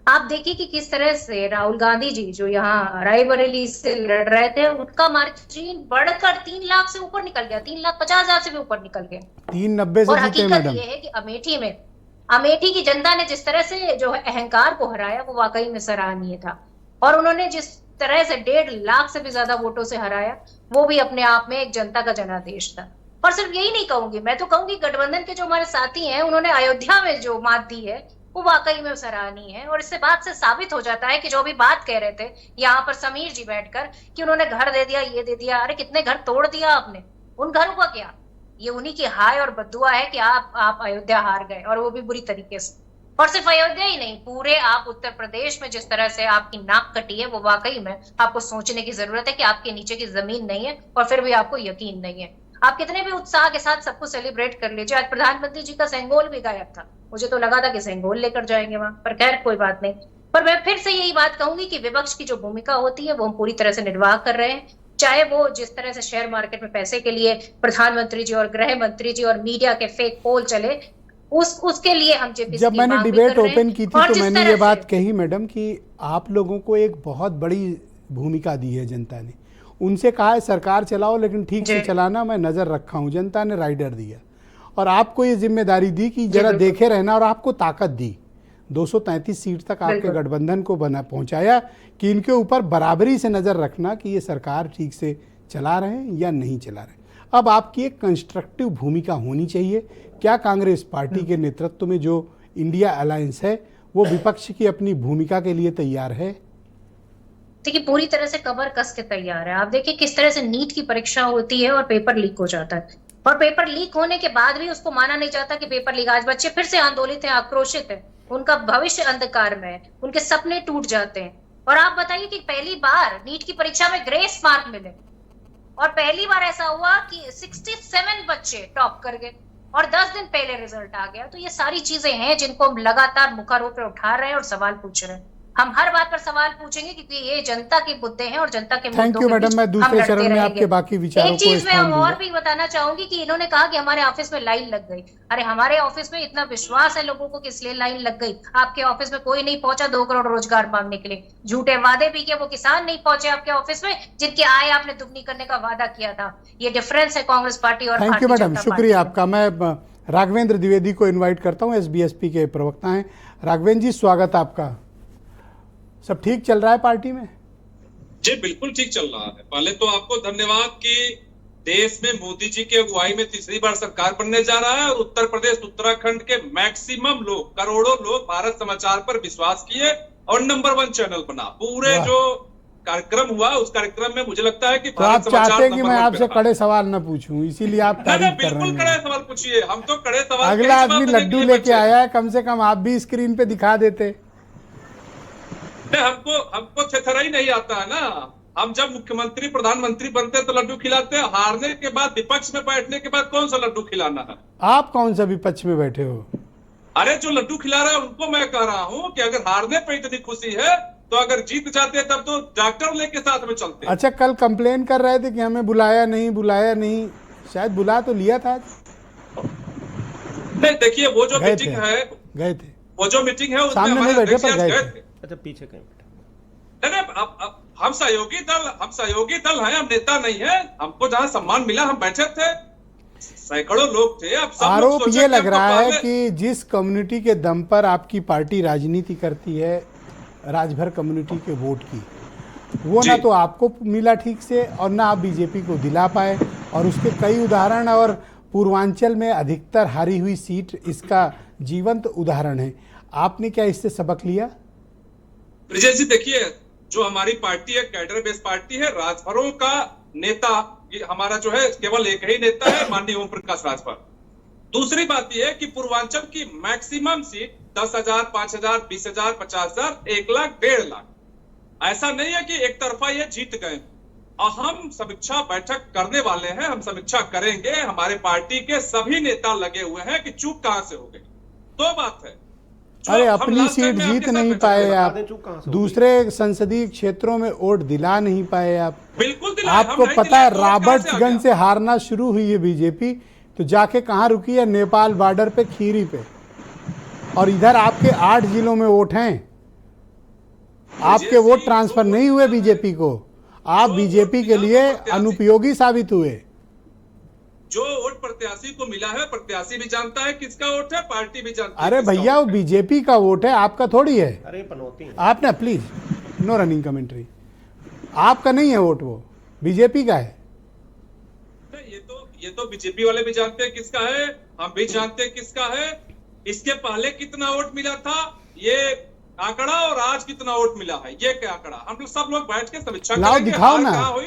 आप देखिए कि किस तरह से राहुल गांधी जी जो यहाँ रायबरेली से लड़ रहे थे, उनका मार्जिन बढ़कर 3 लाख से ऊपर निकल गया, 3,50,000 से भी ऊपर निकल गया। 390 और से जीते हकीकत मैडम। ये है कि अमेठी की जनता ने जिस तरह से जो है अहंकार को हराया, वो वाकई में सराहनीय था। और उन्होंने जिस तरह से 1.5 लाख से भी ज्यादा वोटों से हराया, वो भी अपने आप में एक जनता का जनादेश था। और सिर्फ यही नहीं कहूंगी, मैं तो कहूंगी गठबंधन के जो हमारे साथी हैं, उन्होंने अयोध्या में जो मात दी है वो वाकई में सराहनीय है। और इससे बात से साबित हो जाता है कि जो भी बात कह रहे थे यहाँ पर समीर जी बैठकर कि उन्होंने घर दे दिया, ये दे दिया, अरे कितने घर तोड़ दिया आपने, उन घरों का क्या? ये उन्हीं की हाय और बद्दुआ है कि आप अयोध्या हार गए, और वो भी बुरी तरीके से। और सिर्फ अयोध्या ही नहीं, पूरे आप उत्तर प्रदेश में जिस तरह से आपकी नाक कटी है, वो वाकई में आपको सोचने की जरूरत है कि आपके नीचे की जमीन नहीं है और फिर भी आपको यकीन नहीं है। आप कितने भी उत्साह के साथ सबको सेलिब्रेट कर लीजिए, आज प्रधानमंत्री जी का सेंगोल भी गायब था, मुझे तो लगा था कि सेंगोल लेकर जाएंगे वहां, पर खैर कोई बात नहीं। पर मैं फिर से यही बात कहूंगी कि विपक्ष की जो भूमिका होती है वो हम पूरी तरह से निर्वाह कर रहे हैं, चाहे वो जिस तरह से शेयर मार्केट में पैसे के लिए प्रधानमंत्री जी और गृह मंत्री जी और मीडिया के फेक पोल चले, उसके लिए हम जेपीसी जब की मैंने मांग भी डिबेट कर रहे हैं। ओपन की थी और तो जिस मैंने तरह ये से- बात कही मैडम कि आप लोगों को एक बहुत बड़ी भूमिका दी है जनता ने, उनसे कहा है सरकार चलाओ लेकिन ठीक से जी। चलाना, मैं नज़र रखा हूँ, जनता ने राइडर दिया और आपको ये जिम्मेदारी दी कि जरा बिल्कुल। देखे रहना और आपको ताकत दी, 233 सीट तक आपके बिल्कुल। गठबंधन को बना पहुंचाया कि इनके ऊपर बराबरी से नज़र रखना कि ये सरकार ठीक से चला रहे हैं या नहीं चला रहे। अब आपकी एक कंस्ट्रक्टिव भूमिका होनी चाहिए। क्या कांग्रेस पार्टी के नेतृत्व में जो इंडिया अलायंस है वो विपक्ष की अपनी भूमिका के लिए तैयार है? देखिए पूरी तरह से कमर कस के तैयार है। आप देखिए किस तरह से नीट की परीक्षा होती है और पेपर लीक हो जाता है, और पेपर लीक होने के बाद भी उसको माना नहीं जाता कि पेपर लीक। आज बच्चे फिर से आंदोलित हैं, आक्रोशित हैं, उनका भविष्य अंधकार में है, उनके सपने टूट जाते हैं। और आप बताइए कि पहली बार नीट की परीक्षा में ग्रेस मार्क मिले और पहली बार ऐसा हुआ कि 67 बच्चे टॉप कर गए और 10 दिन पहले रिजल्ट आ गया। तो ये सारी चीजें हैं जिनको हम लगातार मुखारों पे उठा रहे हैं और सवाल पूछ रहे हैं। हम हर बात पर सवाल पूछेंगे क्योंकि ये जनता के मुद्दे हैं और जनता के थैंक मुद्दों यू के मैडम, बीच मैं हम दूसरे लड़ते चरण में रहेंगे। आपके बाकी विचारों एक को चीज मैं स्थान और दूंगा। भी बताना चाहूंगी कि इन्होंने कहा कि हमारे ऑफिस में लाइन लग गई। अरे हमारे ऑफिस में इतना विश्वास है लोगों को कि इसलिए लाइन लग गई। आपके ऑफिस में कोई नहीं पहुंचा 2 करोड़ रोजगार मांगने के लिए, झूठे वादे भी किए, वो किसान नहीं पहुंचे आपके ऑफिस में जिनकी आय आपने दुगनी करने का वादा किया था। ये डिफरेंस है कांग्रेस पार्टी और थैंक यू भारतीय मैडम, जनता शुक्रिया पार्टी आपका। मैं राघवेंद्र द्विवेदी को इनवाइट करता हूं, एसबीएसपी के प्रवक्ता हैं। राघवेंद्र जी स्वागत आपका। सब ठीक चल रहा है पार्टी में? जी बिल्कुल ठीक चल रहा है। पहले तो आपको धन्यवाद कि देश में मोदी जी की अगुवाई में तीसरी बार सरकार बनने जा रहा है और उत्तर प्रदेश उत्तराखंड के मैक्सिमम लोग, करोड़ों लोग भारत समाचार पर विश्वास किए और नंबर 1 चैनल बना। पूरे जो कार्यक्रम हुआ उस कार्यक्रम में मुझे लगता है कि तो आप भारत समाचार चाहते हैं कि नंबर मैं 1 पे आपसे रहा। कड़े सवाल न पूछूं, इसीलिए आप नहीं, तारीफ कर रहे बिल्कुल कड़े हैं। सवाल पूछिए, हम तो कड़े सवाल अगला के जवाब आदमी देने के लड्डू लिए लेके बच्चे हैं। आया है, कम से कम आप भी स्क्रीन पे दिखा देते। नहीं, हमको थेथरा ही नहीं आता है ना। हम जब मुख्यमंत्री प्रधानमंत्री बनते हैं तो लड्डू खिलाते हैं, हारने के बाद विपक्ष में बैठने के बाद कौन सा लड्डू खिलाना है? आप कौन सा विपक्ष में बैठे हो? अरे जो लड्डू खिला रहा है उनको मैं कह रहा हूँ कि अगर हारने पे इतनी खुशी है तो अगर जीत जाते तब तो डॉक्टर लेके साथ में चलते। अच्छा, कल कंप्लेन कर रहे थे कि हमें बुलाया नहीं, शायद बुला तो लिया था। नहीं देखिए वो जो गए मीटिंग थे। है, गए थे वो जो मीटिंग है उसमें सामने नहीं हमारे बैठे, अध्यक्ष पर आज गए गए थे। थे। अच्छा पीछे कहीं बैठा। नहीं, अब हम सहयोगी दल हैं, हम नेता नहीं है। हमको जहाँ सम्मान मिला हम बैठे थे, सैकड़ों लोग थे। अब सब लोग आरोप सोचे ये कि लग हमको रहा है पहले- कि जिस कम्युनिटी के दम पर आपकी पार्टी राजनीति करती है, राजभर कम्युनिटी के वोट की, वो ना जी। तो आपको मिला ठीक से और ना आप बीजेपी को दिला पाए, और उसके कई उदाहरण, और पूर्वांचल में अधिकतर हारी हुई सीट इसका जीवंत उदाहरण है। आपने क्या इससे सबक लिया? ब्रिजेश जी देखिए, जो हमारी पार्टी है कैडर बेस्ड पार्टी है। राजभरों का नेता ये हमारा जो है केवल एक ही नेता है, माननीय ओम प्रकाश राजभर। दूसरी बात यह है कि पूर्वांचल की मैक्सिमम सीट 10,000, 5,000, 20,000, 50,000, 1 लाख, 1.5 लाख। ऐसा नहीं है कि एक तरफा ये जीत गए। और हम समीक्षा बैठक करने वाले हैं, हम समीक्षा करेंगे। हमारे पार्टी के सभी नेता लगे हुए हैं कि चूक कहां से हो गई। दो बात है, जो अरे हम अपनी लास्ट टाइम सीट में आपके जीत साथ नहीं बैठक पाए में आप, बता दें चूक कहाँ से हो दूसरे संसदीय क्षेत्रों में वोट दिला नहीं पाए आप। बिल्कुल दिलाए, हम आपको नहीं पता है दिलाए, तो कहां से आ रॉबर्ट्सगंज गया? से हारना शुरू हुई है बीजेपी, तो जाके कहाँ रुकी है? नेपाल बॉर्डर पे, खीरी पे। और इधर आपके 8 जिलों में वोट हैं, आपके वोट ट्रांसफर नहीं हुए बीजेपी को। आप बीजेपी के लिए अनुपयोगी साबित हुए। जो वोट प्रत्याशी को मिला है, प्रत्याशी भी जानता है किसका वोट है, पार्टी भी जानती है अरे किसका भैया, वो वोट है। बीजेपी का वोट है, आपका थोड़ी है। अरे पनौती है। आप ना प्लीज, नो रनिंग कमेंट्री। आपका नहीं है वोट, वो बीजेपी का है। ये तो बीजेपी वाले भी जानते हैं किसका है, हम भी जानते हैं किसका है। इसके पहले कितना वोट मिला था ये आंकड़ा, और आज कितना वोट मिला है ये क्या आंकड़ा, हम लोग सब लोग बैठ के समीक्षा लाओ करेंगे। दिखाओ हार ना, कहाँ हुई?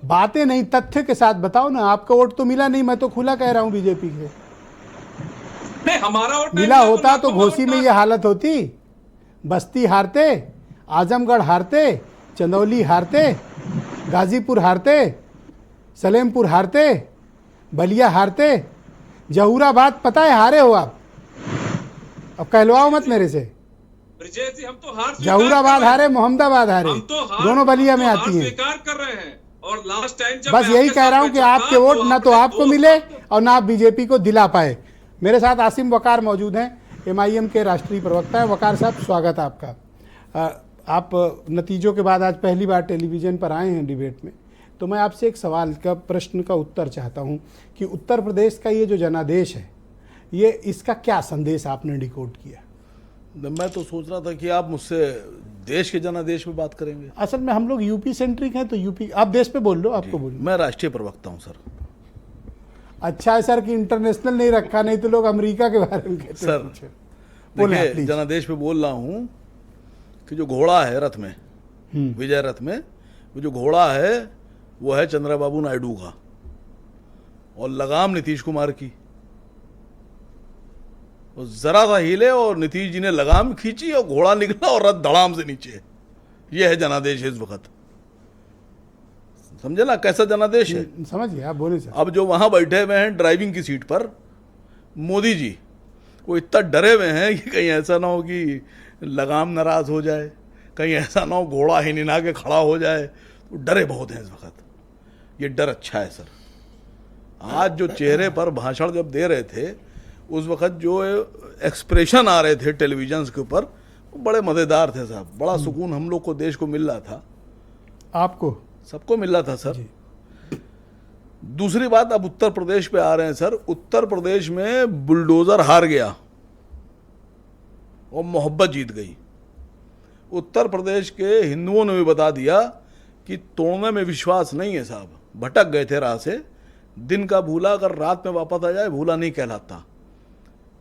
बातें नहीं, तथ्य के साथ बताओ ना। आपका वोट तो मिला नहीं, मैं तो खुला कह रहा हूं बीजेपी के। नहीं, हमारा वोट नहीं मिला होता लाखों तो घोसी में वोट ये हालत होती। बस्ती हारते, आजमगढ़ हारते, चंदौली हारते, गाजीपुर हारते, सलेमपुर हारते, बलिया हारते, जहूराबाद पता है हारे हो आप। अब कहलवाओ मत मेरे से। ब्रिजेश जी, हम तो हार स्वीकार जहूराबाद कर रहे हैं। हारे, मोहम्मदाबाद हारे, हम तो हार दोनों बलिया हम में तो आती हार हैं। स्वीकार कर रहे हैं। और लास्ट टाइम जब बस मैं यही आपके कह रहा साथ हूं कि बैठा आपके था, वोट तो ना तो अपने आपको दोस्त मिले को- और ना आप बीजेपी को दिला पाए। मेरे साथ आसिम वकार मौजूद हैं, एमआईएम के राष्ट्रीय प्रवक्ता हैं। वकार साहब, स्वागत है आपका। आप नतीजों के बाद आज पहली बार टेलीविज़न पर आए हैं डिबेट में, तो मैं आपसे एक सवाल का प्रश्न का उत्तर चाहता हूं कि उत्तर प्रदेश का ये जो जनादेश है, ये इसका क्या संदेश आपने डिकोड किया? मैं तो सोच रहा था कि आप मुझसे देश के जनादेश में बात करेंगे। असल में हम लोग यूपी सेंट्रिक हैं, तो यूपी, आप देश पे बोल लो, आपको बोल। मैं राष्ट्रीय प्रवक्ता हूं सर। अच्छा है सर कि इंटरनेशनल नहीं रखा, नहीं तो लोग अमेरिका के बारे में कहते सर, हैं। बोले आप, देखिए, प्लीज। जनादेश पे बोल रहा हूं कि जो घोड़ा है रथ में, विजय रथ में, वो जो घोड़ा है वो है चंद्रबाबू नायडू का, और लगाम नीतीश कुमार की। और जरा सा हिले और नीतीश जी ने लगाम खींची और घोड़ा निकला और रथ धड़ाम से नीचे। ये है जनादेश इस वक्त। समझे ना कैसा जनादेश है। समझ गया, आप बोले सर। अब जो वहां बैठे हुए हैं ड्राइविंग की सीट पर, मोदी जी वो इतना डरे हुए हैं कि कहीं ऐसा ना हो कि लगाम नाराज हो जाए, कहीं ऐसा ना हो घोड़ा ही निना के खड़ा हो जाए, तो डरे बहुत हैं इस वक्त। ये डर अच्छा है सर। आज जो चेहरे पर भाषण जब दे रहे थे, उस वक्त जो एक्सप्रेशन आ रहे थे टेलीविजन के ऊपर, वो बड़े मज़ेदार थे साहब। बड़ा सुकून हम लोग को, देश को मिल रहा था। आपको? सबको मिल रहा था सर। दूसरी बात, अब उत्तर प्रदेश पे आ रहे हैं सर। उत्तर प्रदेश में बुलडोजर हार गया और मोहब्बत जीत गई। उत्तर प्रदेश के हिंदुओं ने भी बता दिया कि तोड़ने में विश्वास नहीं है साहब। भटक गए थे राह से। दिन का भूला अगर रात में वापस आ जाए भूला नहीं कहलाता।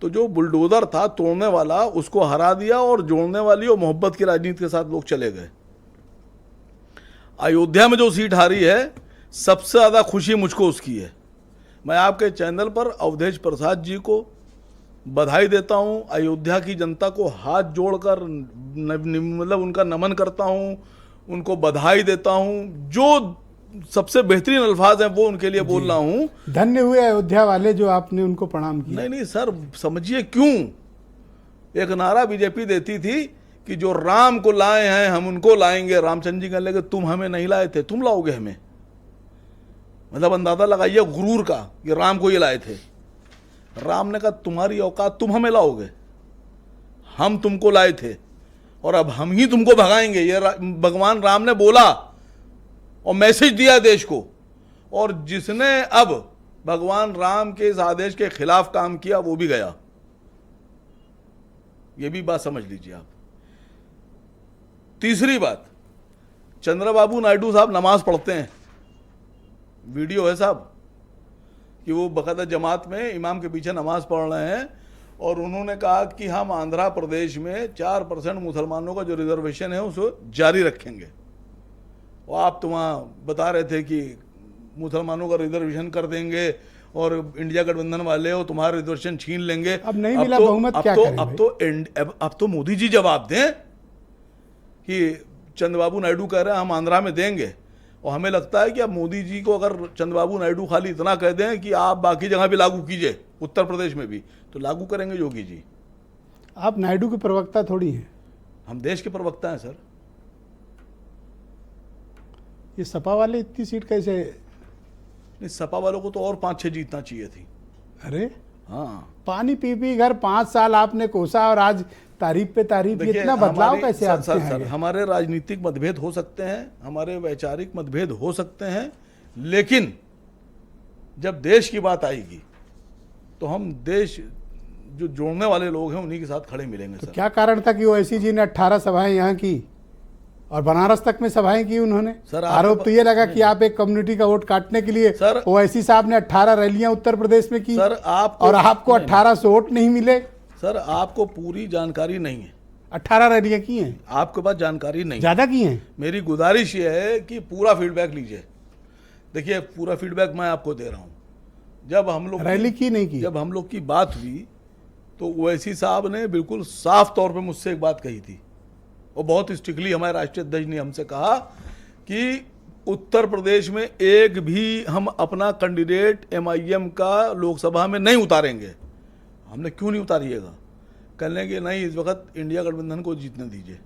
तो जो बुलडोजर था तोड़ने वाला, उसको हरा दिया और जोड़ने वाली और मोहब्बत की राजनीति के साथ लोग चले गए। अयोध्या में जो सीट हारी है, सबसे ज़्यादा खुशी मुझको उसकी है। मैं आपके चैनल पर अवधेश प्रसाद जी को बधाई देता हूं। अयोध्या की जनता को हाथ जोड़कर मतलब उनका नमन करता हूं, उनको बधाई देता हूं। जो सबसे बेहतरीन अल्फाज हैं वो उनके लिए बोल रहा हूं। धन्य हुए अयोध्या वाले जो आपने उनको प्रणाम किया। नहीं सर, समझिए क्यों। एक नारा बीजेपी देती थी कि जो राम को लाए हैं हम उनको लाएंगे। रामचंद्र जी कहने लगे तुम हमें नहीं लाए थे, तुम लाओगे हमें। मतलब अंदाजा लगाइए गुरूर का कि राम को ये लाए थे। राम ने कहा तुम्हारी औकात, तुम हमें लाओगे, हम तुमको लाए थे और अब हम ही तुमको भगाएंगे। ये भगवान राम ने बोला और मैसेज दिया देश को। और जिसने अब भगवान राम के इस आदेश के खिलाफ काम किया वो भी गया। ये भी बात समझ लीजिए आप। तीसरी बात, चंद्रबाबू नायडू साहब नमाज पढ़ते हैं। वीडियो है साहब कि वो बकायदा जमात में इमाम के पीछे नमाज पढ़ रहे हैं और उन्होंने कहा कि हम आंध्र प्रदेश में 4% मुसलमानों का जो रिजर्वेशन है उसे जारी रखेंगे। और आप तो वहाँ बता रहे थे कि मुसलमानों का रिजर्वेशन कर देंगे और इंडिया गठबंधन वाले हो तुम्हारा रिजर्वेशन छीन लेंगे। अब नहीं मिला बहुमत, क्या करें भाई? अब तो मोदी जी जवाब दें कि चंद्रबाबू नायडू कह रहे हैं हम आंध्रा में देंगे। और हमें लगता है कि अब मोदी जी को अगर चंद्रबाबू नायडू खाली इतना कह दें कि आप बाकी जगह भी लागू कीजिए, उत्तर प्रदेश में भी, तो लागू करेंगे योगी जी। आप नायडू के प्रवक्ता थोड़ी हैं। हम देश के प्रवक्ता हैं सर। ये सपा वाले इतनी सीट कैसे? नहीं, सपा वालों को तो और 5-6 जीतना चाहिए थी। अरे हाँ, पानी पी पी घर 5 साल आपने कोसा और आज तारीफ पे तारीफ। देखिए, इतना बदलाव हमारी- कैसे सर, आपके सर, यहाँ सर, आ गया? हमारे राजनीतिक मतभेद हो सकते हैं, हमारे वैचारिक मतभेद हो सकते हैं, लेकिन जब देश की बात आएगी तो हम देश जो जोड़ने वाले लोग हैं उन्हीं के साथ खड़े मिलेंगे सर। क्या कारण था कि ओवैसी जी ने 18 सभाएं यहाँ की और बनारस तक में सभाएं की उन्होंने? सर, आरोप तो ये लगा कि आप एक कम्युनिटी का वोट काटने के लिए सर, ओवैसी साहब ने 18 रैलियां उत्तर प्रदेश में की। सर, आपको और आपको 1800 वोट नहीं मिले। सर, आपको पूरी जानकारी नहीं है। 18 रैलियां की हैं, आपके पास जानकारी नहीं है। ज्यादा की हैं। मेरी गुजारिश ये है कि पूरा फीडबैक लीजिए। देखिए, पूरा फीडबैक मैं आपको दे रहा हूँ। जब हम लोग रैली की नहीं की? जब हम लोग की बात हुई तो ओवैसी साहब ने बिल्कुल साफ तौर पे मुझसे एक बात कही थी, और बहुत स्ट्रिक्टली हमारे राष्ट्रीय अध्यक्ष ने हमसे कहा कि उत्तर प्रदेश में एक भी हम अपना कैंडिडेट MIM का लोकसभा में नहीं उतारेंगे। हमने क्यों नहीं उतारिएगा? कहने कि नहीं, इस वक्त इंडिया गठबंधन को जीतने दीजिए।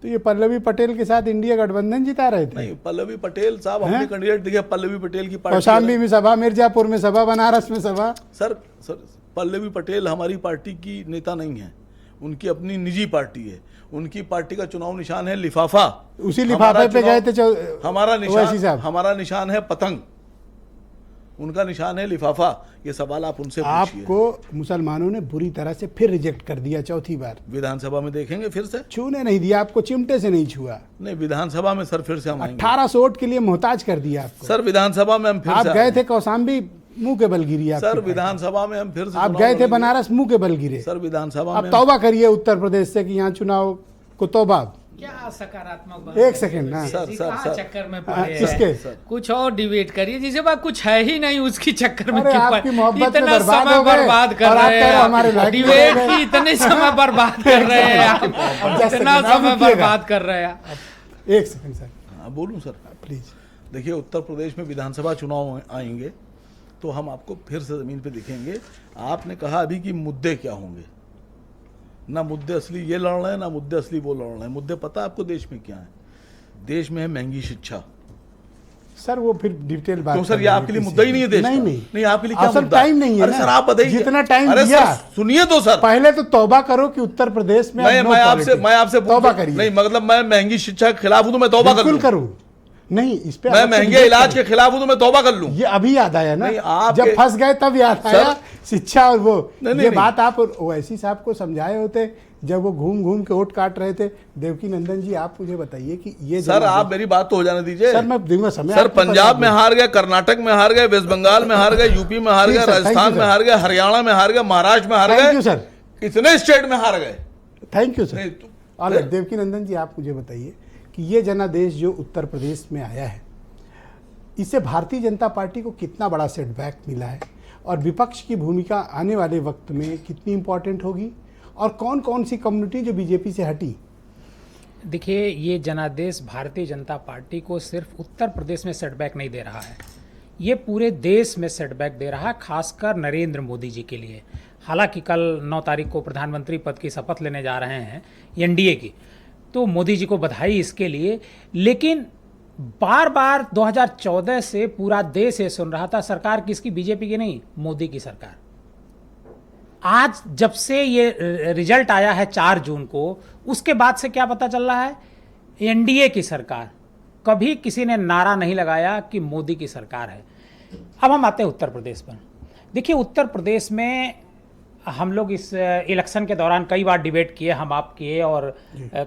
तो ये पल्लवी पटेल के साथ इंडिया गठबंधन जिता रहे थे? नहीं, पल्लवी पटेल साहब अपने कैंडिडेट देखिए, पल्लवी पटेल की कौशाम्बी में सभा, मिर्जापुर में सभा, बनारस में सभा। सर पल्लवी पटेल हमारी पार्टी की नेता नहीं है, उनकी अपनी निजी पार्टी है। उनकी पार्टी का चुनाव निशान है लिफाफा। उसी लिफाफे पे गए थे हमारा निशान है पतंग, उनका निशान है लिफाफा। ये सवाल आप उनसे पूछिए। आपको मुसलमानों ने बुरी तरह से फिर रिजेक्ट कर दिया, चौथी बार। विधानसभा में देखेंगे फिर से। छूने नहीं दिया आपको, चिमटे से नहीं छुआ। नहीं, वोट में सर फिर से हम आएंगे। 1800 वोट के लिए मोहताज कर दिया आपको सर। विधानसभा में हम फिर आप गए थे कौशाम्बी, मुंह के बल गिरी सर। विधानसभा में हम फिर से आप गए थे बनारस, मुंह के बल गिरे सर। विधानसभा अब तौबा करिए उत्तर प्रदेश से कि यहाँ चुनाव को तौबा। क्या सकारात्मक एक सेकंड ना सर चक्कर में पड़े किसके? कुछ और डिबेट करिए, जिसे बात कुछ है ही नहीं उसकी चक्कर में अरे आपकी मोहब्बत में इतना समय बर्बाद कर रहे हैं, डिबेट की इतने समय बर्बाद कर रहे हैं आप, इतना समय बर्बाद कर रहे हैं। एक सेकंड सर। हाँ बोलूँ सर प्लीज। देखिए, उत्तर प्रदेश में विधानसभा चुनाव आएंगे तो हम आपको फिर से ज़मीन पे दिखेंगे। आपने कहा अभी कि मुद्दे क्या होंगे, ना मुद्दे असली ये लड़ रहे हैं, ना मुद्दे असली वो लड़ रहे हैं। मुद्दे पता है आपको देश में क्या है? देश में है महंगी शिक्षा। सर वो फिर डिटेल बात। क्यों सर, ये आपके लिए मुद्दा ही नहीं है देश का? नहीं आपके लिए क्या असल मुद्दा? टाइम नहीं है। अरे सर आप बताइए, जितना टाइम अरे दिया, सर सुनिए तो सर। पहले तो तौबा करो कि उत्तर प्रदेश में मैं आपसे तौबा करिए। नहीं, मतलब मैं महंगी शिक्षा के खिलाफ हूं तो मैं तौबा कर लूं? करूं नहीं, इस पे मैं महंगे इलाज के खिलाफ हूं तो मैं तौबा कर लूं? ये अभी याद आया ना, आप जब फंस गए तब याद आया शिक्षा और वो। नहीं, ये बात आप ओवैसी साहब को समझाए होते जब वो घूम घूम के वोट काट रहे थे। देवकी नंदन जी, आप मुझे बताइए कि ये सर, आप मेरी बात तो हो जाने दीजिए सर। मैं दूंगा समय। सर, पंजाब में हार गए, कर्नाटक में हार गए, वेस्ट बंगाल में हार गए, यूपी में हार गए, राजस्थान में हार गए, हरियाणा में हार गए, महाराष्ट्र में हार गए सर, इतने स्टेट में हार गए। Thank you sir. और देवकी नंदन जी, आप मुझे बताइए कि ये जनादेश जो उत्तर प्रदेश में आया है, इससे भारतीय जनता पार्टी को कितना बड़ा सेटबैक मिला है, और विपक्ष की भूमिका आने वाले वक्त में कितनी इंपॉर्टेंट होगी, और कौन कौन सी कम्युनिटी जो बीजेपी से हटी? देखिए, ये जनादेश भारतीय जनता पार्टी को सिर्फ उत्तर प्रदेश में सेटबैक नहीं दे रहा है, ये पूरे देश में सेटबैक दे रहा है, खासकर नरेंद्र मोदी जी के लिए। हालांकि कल 9 तारीख को प्रधानमंत्री पद की शपथ लेने जा रहे हैं एनडीए की, तो मोदी जी को बधाई इसके लिए। लेकिन बार बार 2014 से पूरा देश ये सुन रहा था, सरकार किसकी? बीजेपी की नहीं, मोदी की सरकार। आज जब से ये रिजल्ट आया है 4 जून को, उसके बाद से क्या पता चल रहा है? एनडीए की सरकार। कभी किसी ने नारा नहीं लगाया कि मोदी की सरकार है। अब हम आते हैं उत्तर प्रदेश पर। देखिए, उत्तर प्रदेश में हम लोग इस इलेक्शन के दौरान कई बार डिबेट किए, हम आप किए, और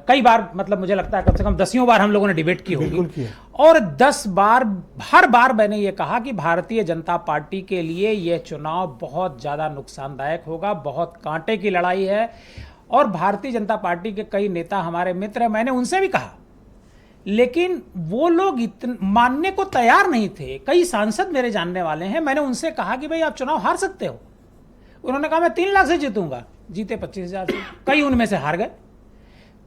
कई बार, मतलब मुझे लगता है कम से कम 10 बार हम लोगों ने डिबेट की होगी, और 10 बार हर बार मैंने ये कहा कि भारतीय जनता पार्टी के लिए यह चुनाव बहुत ज़्यादा नुकसानदायक होगा, बहुत कांटे की लड़ाई है। और भारतीय जनता पार्टी के कई नेता हमारे मित्र हैं, मैंने उनसे भी कहा, लेकिन वो लोग मानने को तैयार नहीं थे। कई सांसद मेरे जानने वाले हैं, मैंने उनसे कहा कि भाई आप चुनाव हार सकते हो। उन्होंने कहा मैं 3 लाख से जीतूंगा, जीते 25,000 से, कई उनमें से हार गए।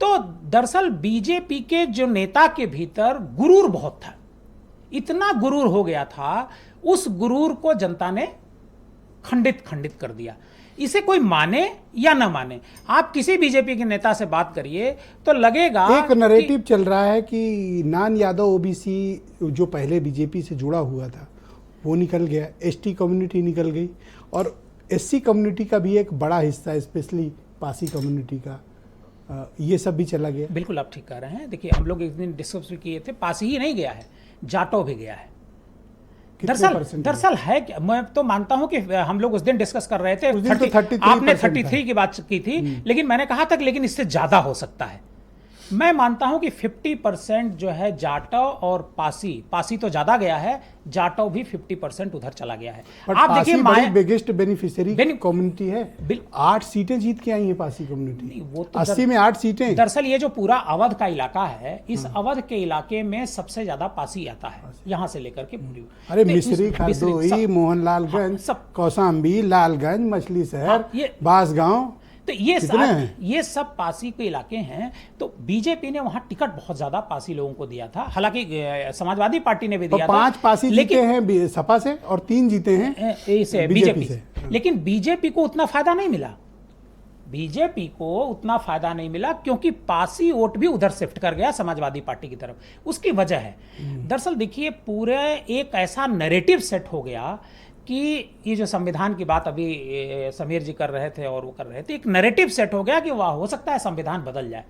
तो दरअसल बीजेपी के जो नेता के भीतर गुरूर बहुत था, इतना गुरूर हो गया था, उस गुरूर को जनता ने खंडित कर दिया। इसे कोई माने या ना माने, आप किसी बीजेपी के नेता से बात करिए तो लगेगा एक नैरेटिव चल रहा है कि नान यादव ओबीसी जो पहले बीजेपी से जुड़ा हुआ था वो निकल गया, एसटी कम्युनिटी निकल गई, और एससी कम्युनिटी का भी एक बड़ा हिस्सा, स्पेशली पासी कम्युनिटी का, ये सब भी चला गया। बिल्कुल आप ठीक कह रहे हैं। देखिए, हम लोग एक दिन डिस्कस भी किए थे, पासी ही नहीं गया है, जाटो भी गया है। दरअसल है क्या, मैं तो मानता हूं कि हम लोग उस दिन डिस्कस कर रहे थे, आपने 33 की बात की थी, लेकिन मैंने कहा था लेकिन इससे ज्यादा हो सकता है, मैं मानता हूं कि 50% जो है जाटव और पासी तो ज्यादा गया है, जाटव भी 50% उधर चला गया है। आप देखिए बिगेस्ट बेनिफिशियरी कम्युनिटी है, 8 सीटें जीत के आई है पासी कम्युनिटी, वो तो 80 में 8 सीटें। दरअसल ये जो पूरा अवध का इलाका है, इस अवध के इलाके में सबसे ज्यादा पासी आता है, यहां से लेकर के पूरी। अरे मिस्री, खरदोई, मोहनलालगंज, कौशाम्बी, लालगंज, मछली शहर, बांसगांव, तो ये सब पासी के इलाके हैं। तो बीजेपी ने वहां टिकट बहुत ज्यादा पासी लोगों को दिया था, हालांकि समाजवादी पार्टी ने भी दिया था। 5 पासी जीते हैं सपा से और 3 जीते हैं बीजेपी से। लेकिन बीजेपी को उतना फायदा नहीं मिला, बीजेपी को उतना फायदा नहीं मिला क्योंकि पासी वोट भी उधर शिफ्ट कर गया समाजवादी पार्टी की तरफ। उसकी वजह है दरअसल देखिए, पूरे एक ऐसा नैरेटिव सेट हो गया कि ये जो संविधान की बात अभी समीर जी कर रहे थे और वो कर रहे थे, एक नैरेटिव सेट हो गया कि वाह हो सकता है संविधान बदल जाए।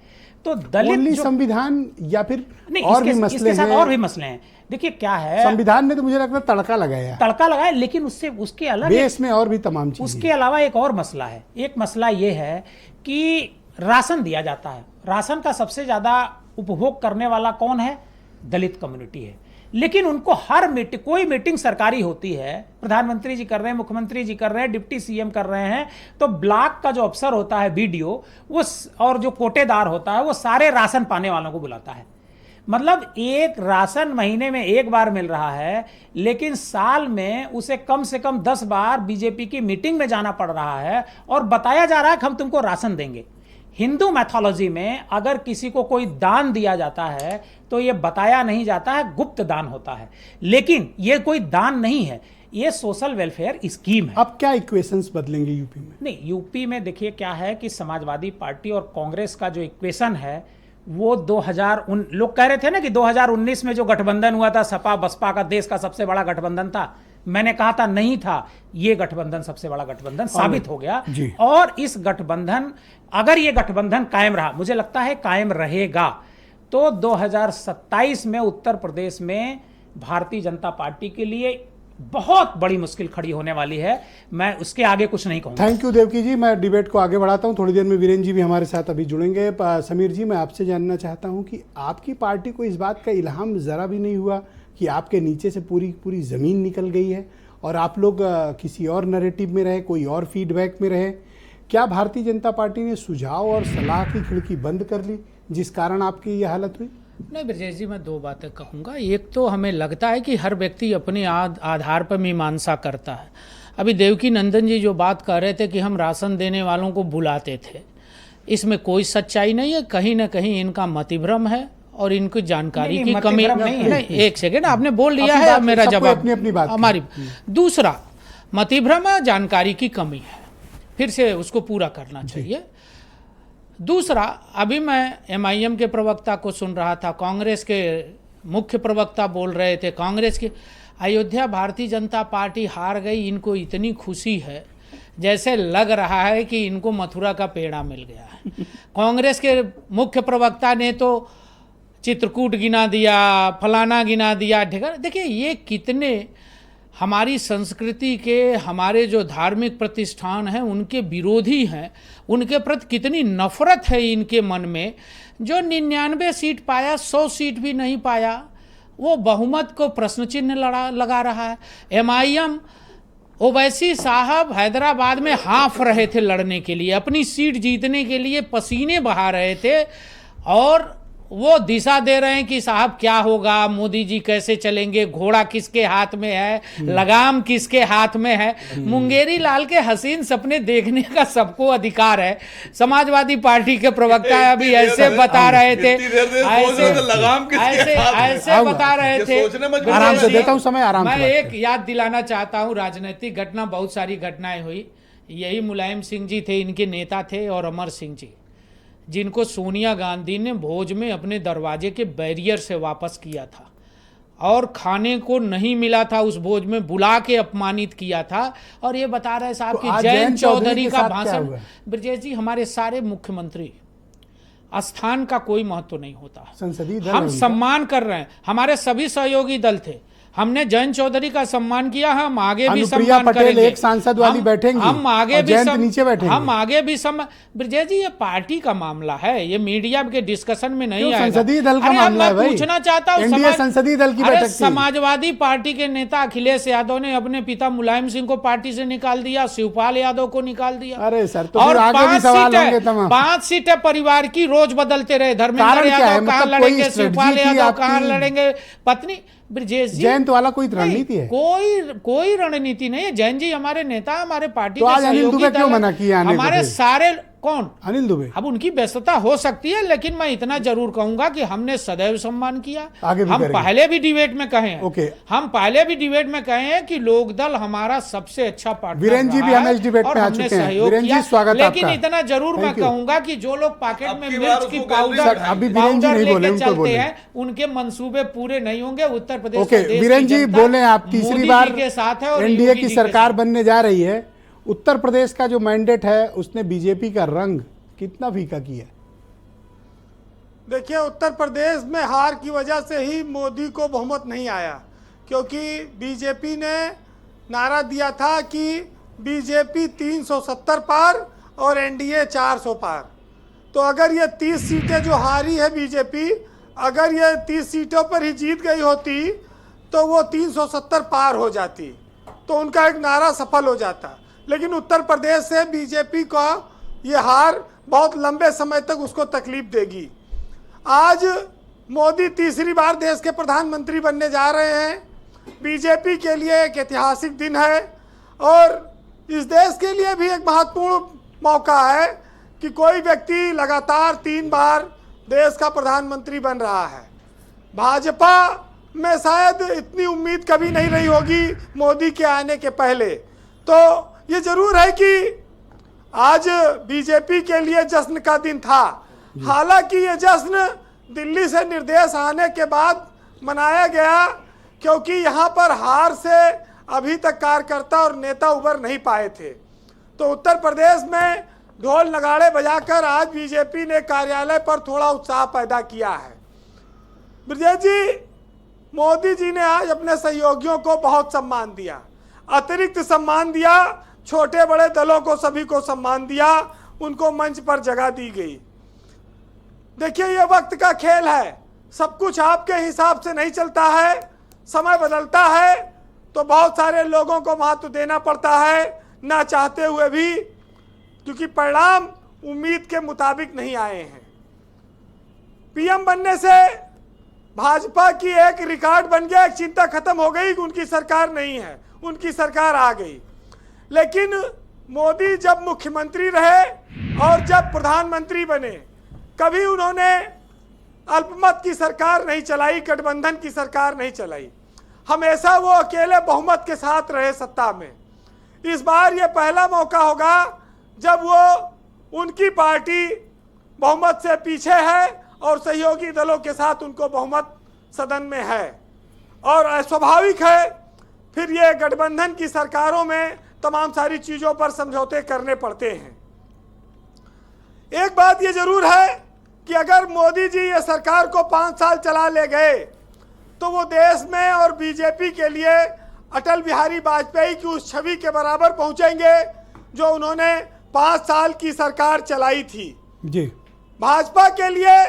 तो दलित संविधान या फिर नहीं, और भी मसले हैं, और भी मसले हैं। देखिए क्या है, संविधान ने तो मुझे लगता है तड़का लगाया, लेकिन उसके अलग बेस में और भी तमाम चीजें। उसके अलावा एक और मसला है। एक मसला ये है कि राशन दिया जाता है, राशन का सबसे ज्यादा उपभोग करने वाला कौन है? दलित कम्युनिटी है। लेकिन उनको हर मीटिंग, कोई मीटिंग सरकारी होती है, प्रधानमंत्री जी कर रहे हैं, मुख्यमंत्री जी कर रहे हैं, डिप्टी सीएम कर रहे हैं, तो ब्लॉक का जो अफसर होता है बीडीओ, वो और जो कोटेदार होता है, वो सारे राशन पाने वालों को बुलाता है। मतलब एक राशन महीने में एक बार मिल रहा है, लेकिन साल में उसे कम से कम 10 बार बीजेपी की मीटिंग में जाना पड़ रहा है और बताया जा रहा है कि हम तुमको राशन देंगे। हिंदू मैथोलॉजी में अगर किसी को कोई दान दिया जाता है तो यह बताया नहीं जाता है, गुप्त दान होता है। लेकिन यह कोई दान नहीं है, ये सोशल वेलफेयर स्कीम है। अब क्या इक्वेशंस बदलेंगे यूपी में? नहीं, यूपी में देखिए क्या है कि समाजवादी पार्टी और कांग्रेस का जो इक्वेशन है वो 2000 लोग कह रहे थे ना कि 2019 में जो गठबंधन हुआ था सपा बसपा का, देश का सबसे बड़ा गठबंधन था। मैंने कहा था नहीं था, ये गठबंधन सबसे बड़ा गठबंधन साबित हो गया। और इस गठबंधन, अगर ये गठबंधन कायम रहा, मुझे लगता है कायम रहेगा, तो 2027 में उत्तर प्रदेश में भारतीय जनता पार्टी के लिए बहुत बड़ी मुश्किल खड़ी होने वाली है। मैं उसके आगे कुछ नहीं कहूंगा। थैंक यू देवकी जी। मैं डिबेट को आगे बढ़ाता हूं, थोड़ी देर में वीरेंद्र जी भी हमारे साथ अभी जुड़ेंगे। समीर जी, मैं आपसे जानना चाहता हूं कि आपकी पार्टी को इस बात का इल्हाम जरा भी नहीं हुआ कि आपके नीचे से पूरी ज़मीन निकल गई है और आप लोग किसी और नैरेटिव में रहे, कोई और फीडबैक में रहे? क्या भारतीय जनता पार्टी ने सुझाव और सलाह की खिड़की बंद कर ली जिस कारण आपकी यह हालत हुई? नहीं ब्रजेश जी, मैं 2 बातें कहूँगा। एक तो हमें लगता है कि हर व्यक्ति अपने आधार पर मीमांसा करता है। अभी देवकी नंदन जी जो बात कर रहे थे कि हम राशन देने वालों को बुलाते थे, इसमें कोई सच्चाई नहीं है। कहीं ना कहीं इनका मतिभ्रम है और इनकी जानकारी की कमी नहीं है। एक सेकेंड, आपने बोल लिया है, मेरा जवाब अपनी बात हमारी। दूसरा मतिभ्रम है, जानकारी की कमी है, फिर से उसको पूरा करना चाहिए। दूसरा, अभी मैं एमआईएम के प्रवक्ता को सुन रहा था, कांग्रेस के मुख्य प्रवक्ता बोल रहे थे, कांग्रेस की अयोध्या भारतीय जनता पार्टी हार गई, इनको इतनी खुशी है जैसे लग रहा है कि इनको मथुरा का पेड़ा मिल गया है। कांग्रेस के मुख्य प्रवक्ता ने तो चित्रकूट गिना दिया, फलाना गिना दिया, ढेकर। देखिए ये कितने हमारी संस्कृति के, हमारे जो धार्मिक प्रतिष्ठान हैं उनके विरोधी हैं, उनके प्रति कितनी नफरत है इनके मन में। जो 99 सीट पाया, 100 सीट भी नहीं पाया, वो बहुमत को प्रश्न चिन्ह लगा रहा है। एमआईएम, ओवैसी साहब हैदराबाद में हाँफ रहे थे लड़ने के लिए, अपनी सीट जीतने के लिए पसीने बहा रहे थे और वो दिशा दे रहे हैं कि साहब क्या होगा, मोदी जी कैसे चलेंगे, घोड़ा किसके हाथ में है, लगाम किसके हाथ में है। मुंगेरी लाल के हसीन सपने देखने का सबको अधिकार है। समाजवादी पार्टी के प्रवक्ता अभी ऐसे बता रहे थे, ऐसे बता रहे थे। आराम से देता हूं समय, आराम से। मैं एक याद दिलाना चाहता हूं, राजनीतिक घटना, बहुत सारी घटनाएं हुई। यही मुलायम सिंह जी थे, इनके नेता थे, और अमर सिंह जी, जिनको सोनिया गांधी ने भोज में अपने दरवाजे के बैरियर से वापस किया था और खाने को नहीं मिला था, उस भोज में बुला के अपमानित किया था। और ये बता रहे साहब कि जयंत चौधरी का भाषण। ब्रजेश जी, हमारे सारे मुख्यमंत्री, स्थान का कोई महत्व नहीं होता, संसदीय दल हम सम्मान कर रहे हैं। हमारे सभी सहयोगी दल थे, हमने जयंत चौधरी का सम्मान किया, हम आगे भी अनुप्रिया सम्मान पटेल करेंगे। एक सांसद वाली बैठेंगी हम आगे और भी जयंत नीचे बैठेंगे। हम आगे भी ब्रजेश जी, ये पार्टी का मामला है, ये मीडिया के डिस्कशन में नहीं आएगा। संसदीय दल का अरे मामला है मैं भाई। पूछना चाहता हूँ, एनडीए संसदीय दल की बैठक थी। समाजवादी पार्टी के नेता अखिलेश यादव ने अपने पिता मुलायम सिंह को पार्टी से निकाल दिया, शिवपाल यादव को निकाल दिया। अरे सर, तो और फिर आगे भी सवाल होंगे तमाम। 5 सीटें परिवार की रोज बदलते रहे, धर्मेंद्र कारण क्या है? यादव कहाँ मतलब कोई लड़ेंगे, शिवपाल strategy थी यादव कहाँ आपकी? लड़ेंगे, पत्नी ब्रजेश जी जयंत वाला कोई रणनीति है? कोई रणनीति नहीं है। जैन जी हमारे नेता, हमारे पार्टी तो के आज अनिल सहयोगी दुबे क्यों दल हैं। मना किया आने को हमारे फिर? सारे कौन? अनिल दुबे। अब उनकी व्यस्तता हो सकती है, लेकिन मैं इतना जरूर कहूंगा कि हमने सदैव सम्मान किया। आगे भी हम करेंगे। पहले भी डिबेट में कहे हैं, ओके। हम पहले भी डिबेट में कहे हैं कि लोकदल हमारा सबसे अच्छा पार्टनर वीरेंद्र जी भी रहा हमें है इस डिबेट और में आ हमने चुके हैं। सहयोग वीरेंद्र जी, किया। स्वागत लेकिन आपका। इतना जरूर मैं Thank you। कहूंगा कि जो लोग पॉकेट में आपकी बार मिर्च की उसको गैलरी पाउडर में अभी वीरेंद्र जी नहीं लेके बोले, उनको चलते बोले। हैं, उनके मंसूबे पूरे नहीं होंगे। उत्तर प्रदेश ओके, और देश की वीरेंद्र जी जनता बोले, आप तीसरी मोदी बार जी के साथ है और एनडीए योगी की जी के सरकार साथ। बनने जा रही है। उत्तर प्रदेश का जो मैंडेट है उसने बीजेपी का रंग कितना फीका किया? देखिए, उत्तर प्रदेश में हार की वजह से ही मोदी को बहुमत नहीं आया, क्योंकि बीजेपी ने नारा दिया था कि बीजेपी 370 पार और एनडीए 400 पार। तो अगर ये 30 सीटें जो हारी है बीजेपी, अगर ये 30 सीटों पर ही जीत गई होती तो वो 370 पार हो जाती, तो उनका एक नारा सफल हो जाता। लेकिन उत्तर प्रदेश से बीजेपी का ये हार बहुत लंबे समय तक उसको तकलीफ देगी। आज मोदी तीसरी बार देश के प्रधानमंत्री बनने जा रहे हैं। बीजेपी के लिए एक ऐतिहासिक दिन है और इस देश के लिए भी एक महत्वपूर्ण मौका है कि कोई व्यक्ति लगातार 3 बार देश का प्रधानमंत्री बन रहा है। भाजपा में शायद इतनी उम्मीद कभी नहीं रही होगी मोदी के आने के पहले। तो ये जरूर है कि आज बीजेपी के लिए जश्न का दिन था। हालांकि ये जश्न दिल्ली से निर्देश आने के बाद मनाया गया, क्योंकि यहाँ पर हार से अभी तक कार्यकर्ता और नेता उभर नहीं पाए थे। तो उत्तर प्रदेश में ढोल नगाड़े बजाकर आज बीजेपी ने कार्यालय पर थोड़ा उत्साह पैदा किया है। ब्रजेश जी, मोदी जी ने आज अपने सहयोगियों को बहुत सम्मान दिया, अतिरिक्त सम्मान दिया, छोटे बड़े दलों को सभी को सम्मान दिया, उनको मंच पर जगह दी गई। देखिए, ये वक्त का खेल है, सब कुछ आपके हिसाब से नहीं चलता है, समय बदलता है तो बहुत सारे लोगों को महत्व देना पड़ता है, ना चाहते हुए भी, क्योंकि परिणाम उम्मीद के मुताबिक नहीं आए हैं। पीएम बनने से भाजपा की एक रिकॉर्ड बन गया, एक चिंता खत्म हो गई कि उनकी सरकार नहीं है, उनकी सरकार आ गई। लेकिन मोदी जब मुख्यमंत्री रहे और जब प्रधानमंत्री बने, कभी उन्होंने अल्पमत की सरकार नहीं चलाई, गठबंधन की सरकार नहीं चलाई। हमेशा वो अकेले बहुमत के साथ रहे सत्ता में। इस बार ये पहला मौका होगा जब वो उनकी पार्टी बहुमत से पीछे है और सहयोगी दलों के साथ उनको बहुमत सदन में है। और स्वाभाविक है फिर ये गठबंधन की सरकारों में तमाम सारी चीज़ों पर समझौते करने पड़ते हैं। एक बात ये जरूर है कि अगर मोदी जी ये सरकार को 5 साल चला ले गए तो वो देश में और बीजेपी के लिए अटल बिहारी वाजपेयी की उस छवि के बराबर पहुंचेंगे जो उन्होंने 5 साल की सरकार चलाई थी। जी, भाजपा के लिए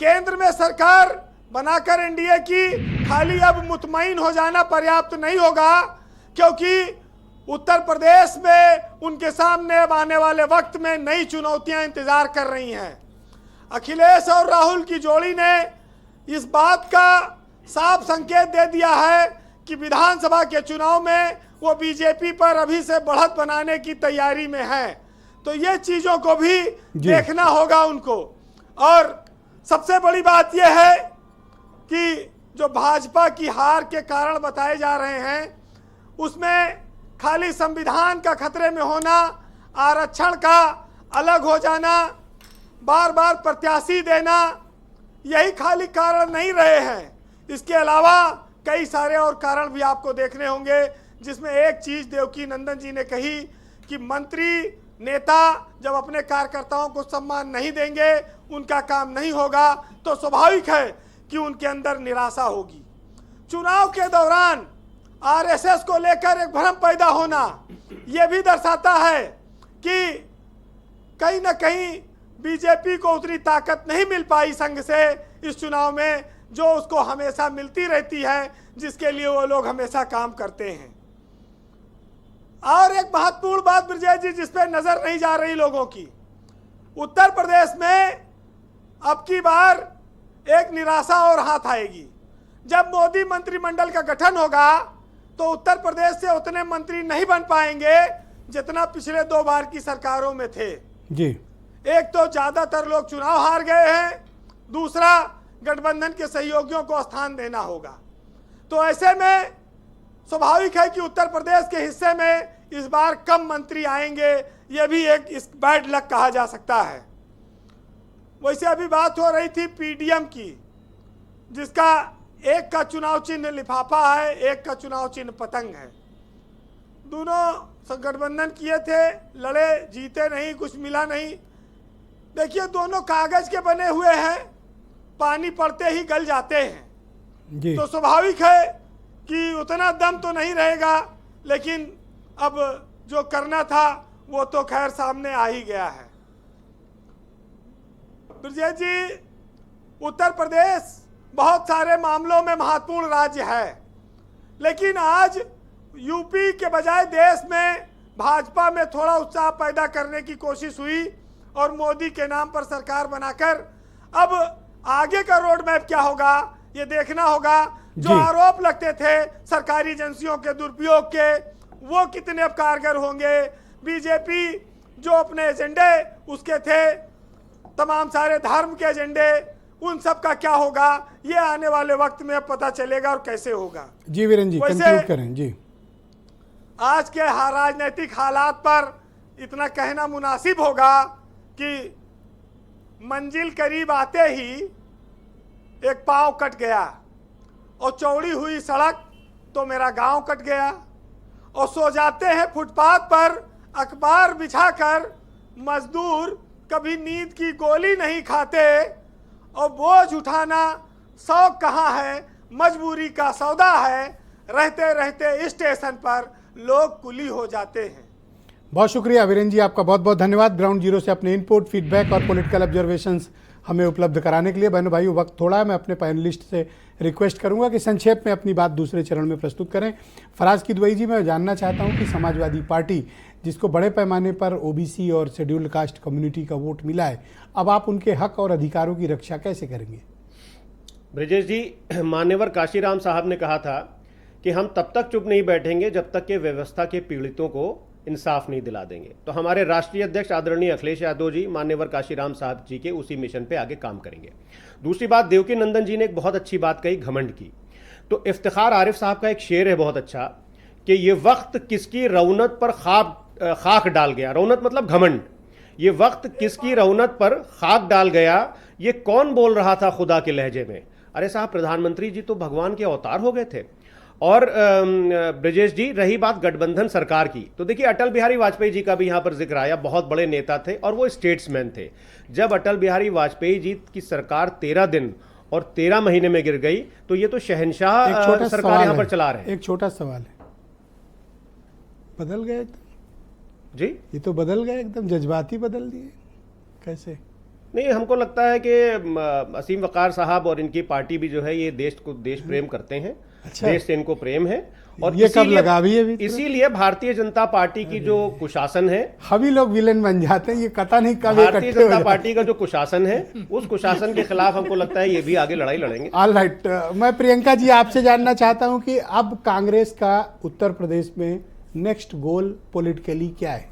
केंद्र में सरकार बनाकर एनडीए की खाली अब मुतमईन हो जाना पर्याप्त नहीं होगा, क्योंकि उत्तर प्रदेश में उनके सामने अब आने वाले वक्त में नई चुनौतियां इंतजार कर रही हैं। अखिलेश और राहुल की जोड़ी ने इस बात का साफ संकेत दे दिया है कि विधानसभा के चुनाव में वो बीजेपी पर अभी से बढ़त बनाने की तैयारी में है। तो ये चीज़ों को भी देखना होगा उनको। और सबसे बड़ी बात यह है कि जो भाजपा की हार के कारण बताए जा रहे हैं, उसमें खाली संविधान का खतरे में होना, आरक्षण का अलग हो जाना, बार बार प्रत्याशी देना, यही खाली कारण नहीं रहे हैं। इसके अलावा कई सारे और कारण भी आपको देखने होंगे, जिसमें एक चीज़ देवकी नंदन जी ने कही कि मंत्री नेता जब अपने कार्यकर्ताओं को सम्मान नहीं देंगे, उनका काम नहीं होगा, तो स्वाभाविक है कि उनके अंदर निराशा होगी। चुनाव के दौरान आरएसएस को लेकर एक भ्रम पैदा होना यह भी दर्शाता है कि कहीं ना कहीं बीजेपी को उतनी ताकत नहीं मिल पाई संघ से इस चुनाव में, जो उसको हमेशा मिलती रहती है, जिसके लिए वो लोग हमेशा काम करते हैं। और एक महत्वपूर्ण बात ब्रजेश जी जिस पे नजर नहीं जा रही लोगों की, उत्तर प्रदेश में अब की बार एक निराशा और हाथ आएगी। जब मोदी मंत्रिमंडल का गठन होगा तो उत्तर प्रदेश से उतने मंत्री नहीं बन पाएंगे जितना पिछले 2 बार की सरकारों में थे जी। एक तो ज्यादातर लोग चुनाव हार गए हैं, दूसरा गठबंधन के सहयोगियों को स्थान देना होगा। तो ऐसे में स्वाभाविक है कि उत्तर प्रदेश के हिस्से में इस बार कम मंत्री आएंगे, यह भी एक इस बैड लक कहा जा सकता है। वैसे अभी बात हो रही थी पीडीएम की, जिसका एक का चुनाव चिन्ह लिफाफा है, एक का चुनाव चिन्ह पतंग है। दोनों गठबंधन किए थे, लड़े, जीते नहीं, कुछ मिला नहीं। देखिए दोनों कागज के बने हुए हैं, पानी पड़ते ही गल जाते हैं जी। तो स्वाभाविक है कि उतना दम तो नहीं रहेगा, लेकिन अब जो करना था वो तो खैर सामने आ ही गया है। ब्रजेश जी, उत्तर प्रदेश बहुत सारे मामलों में महत्वपूर्ण राज्य है, लेकिन आज यूपी के बजाय देश में भाजपा में थोड़ा उत्साह पैदा करने की कोशिश हुई और मोदी के नाम पर सरकार बनाकर अब आगे का रोड मैप क्या होगा ये देखना होगा। जो आरोप लगते थे सरकारी एजेंसियों के दुरुपयोग के, वो कितने अब कारगर होंगे। बीजेपी जो अपने एजेंडे उसके थे, तमाम सारे धर्म के एजेंडे, उन सब का क्या होगा ये आने वाले वक्त में पता चलेगा और कैसे होगा। जी वीरेंद्र जी, कंक्लूड करें जी। आज के राजनीतिक हालात पर इतना कहना मुनासिब होगा कि मंजिल करीब आते ही एक पांव कट गया और चौड़ी हुई सड़क तो मेरा गांव कट गया, और सो जाते हैं फुटपाथ पर अखबार बिछाकर मजदूर, कभी नींद की गोली नहीं खाते, और बोझ उठाना शौक कहाँ है, मजबूरी का सौदा है। रहते रहते स्टेशन पर लोग कुली हो जाते हैं। बहुत शुक्रिया वीरेंद्र जी, आपका बहुत बहुत धन्यवाद ग्राउंड जीरो से अपने इनपुट, फीडबैक और पॉलिटिकल ऑब्जर्वेशंस हमें उपलब्ध कराने के लिए। बहनों भाइयों, वक्त थोड़ा है, मैं अपने पैनलिस्ट से रिक्वेस्ट करूंगा कि संक्षेप में अपनी बात दूसरे चरण में प्रस्तुत करें। फराज किदवई जी, मैं जानना चाहता हूं कि समाजवादी पार्टी, जिसको बड़े पैमाने पर ओबीसी और शेड्यूल्ड कास्ट कम्युनिटी का वोट मिला है, अब आप उनके हक और अधिकारों की रक्षा कैसे करेंगे? ब्रजेश जी, मान्यवर काशीराम साहब ने कहा था कि हम तब तक चुप नहीं बैठेंगे जब तक कि व्यवस्था के पीड़ितों को इंसाफ नहीं दिला देंगे। तो हमारे राष्ट्रीय अध्यक्ष आदरणीय अखिलेश यादव जी मान्यवर काशीराम साहब जी के उसी मिशन पे आगे काम करेंगे। दूसरी बात, देवकी नंदन जी ने एक बहुत अच्छी बात कही, घमंड की। तो इफ्तिखार आरिफ साहब का एक शेर है बहुत अच्छा कि ये वक्त किसकी रौनक पर खाक डाल गया। रौनक मतलब घमंड। ये वक्त किसकी रौनक पर खाक डाल गया, ये कौन बोल रहा था खुदा के लहजे में। अरे साहब, प्रधानमंत्री जी तो भगवान के अवतार हो गए थे। और ब्रजेश जी, रही बात गठबंधन सरकार की, तो देखिए अटल बिहारी वाजपेयी जी का भी यहाँ पर जिक्र आया। बहुत बड़े नेता थे और वो स्टेट्समैन थे। जब अटल बिहारी वाजपेयी जी की सरकार 13 दिन और 13 महीने में गिर गई, तो ये तो शहंशाह सरकार यहाँ पर चला रहे हैं। एक छोटा सवाल है, बदल गए जी? ये तो बदल गए, एकदम जज्बाती बदल दिए, कैसे? नहीं, हमको लगता है कि असीम वकार साहब और इनकी पार्टी भी जो है ये देश को देश प्रेम करते हैं। अच्छा। देश से इनको प्रेम है और ये कब लगा भी है? इसीलिए भारतीय जनता पार्टी की जो कुशासन है, हम ही लोग विलेन बन जाते हैं, ये पता नहीं कब भारतीय जनता पार्टी का जो कुशासन है उस कुशासन के खिलाफ हमको लगता है ये भी आगे लड़ाई लड़ेंगे। ऑल राइट, मैं प्रियंका जी आपसे जानना चाहता हूं कि अब कांग्रेस का उत्तर प्रदेश में नेक्स्ट गोल पॉलिटिकली क्या है?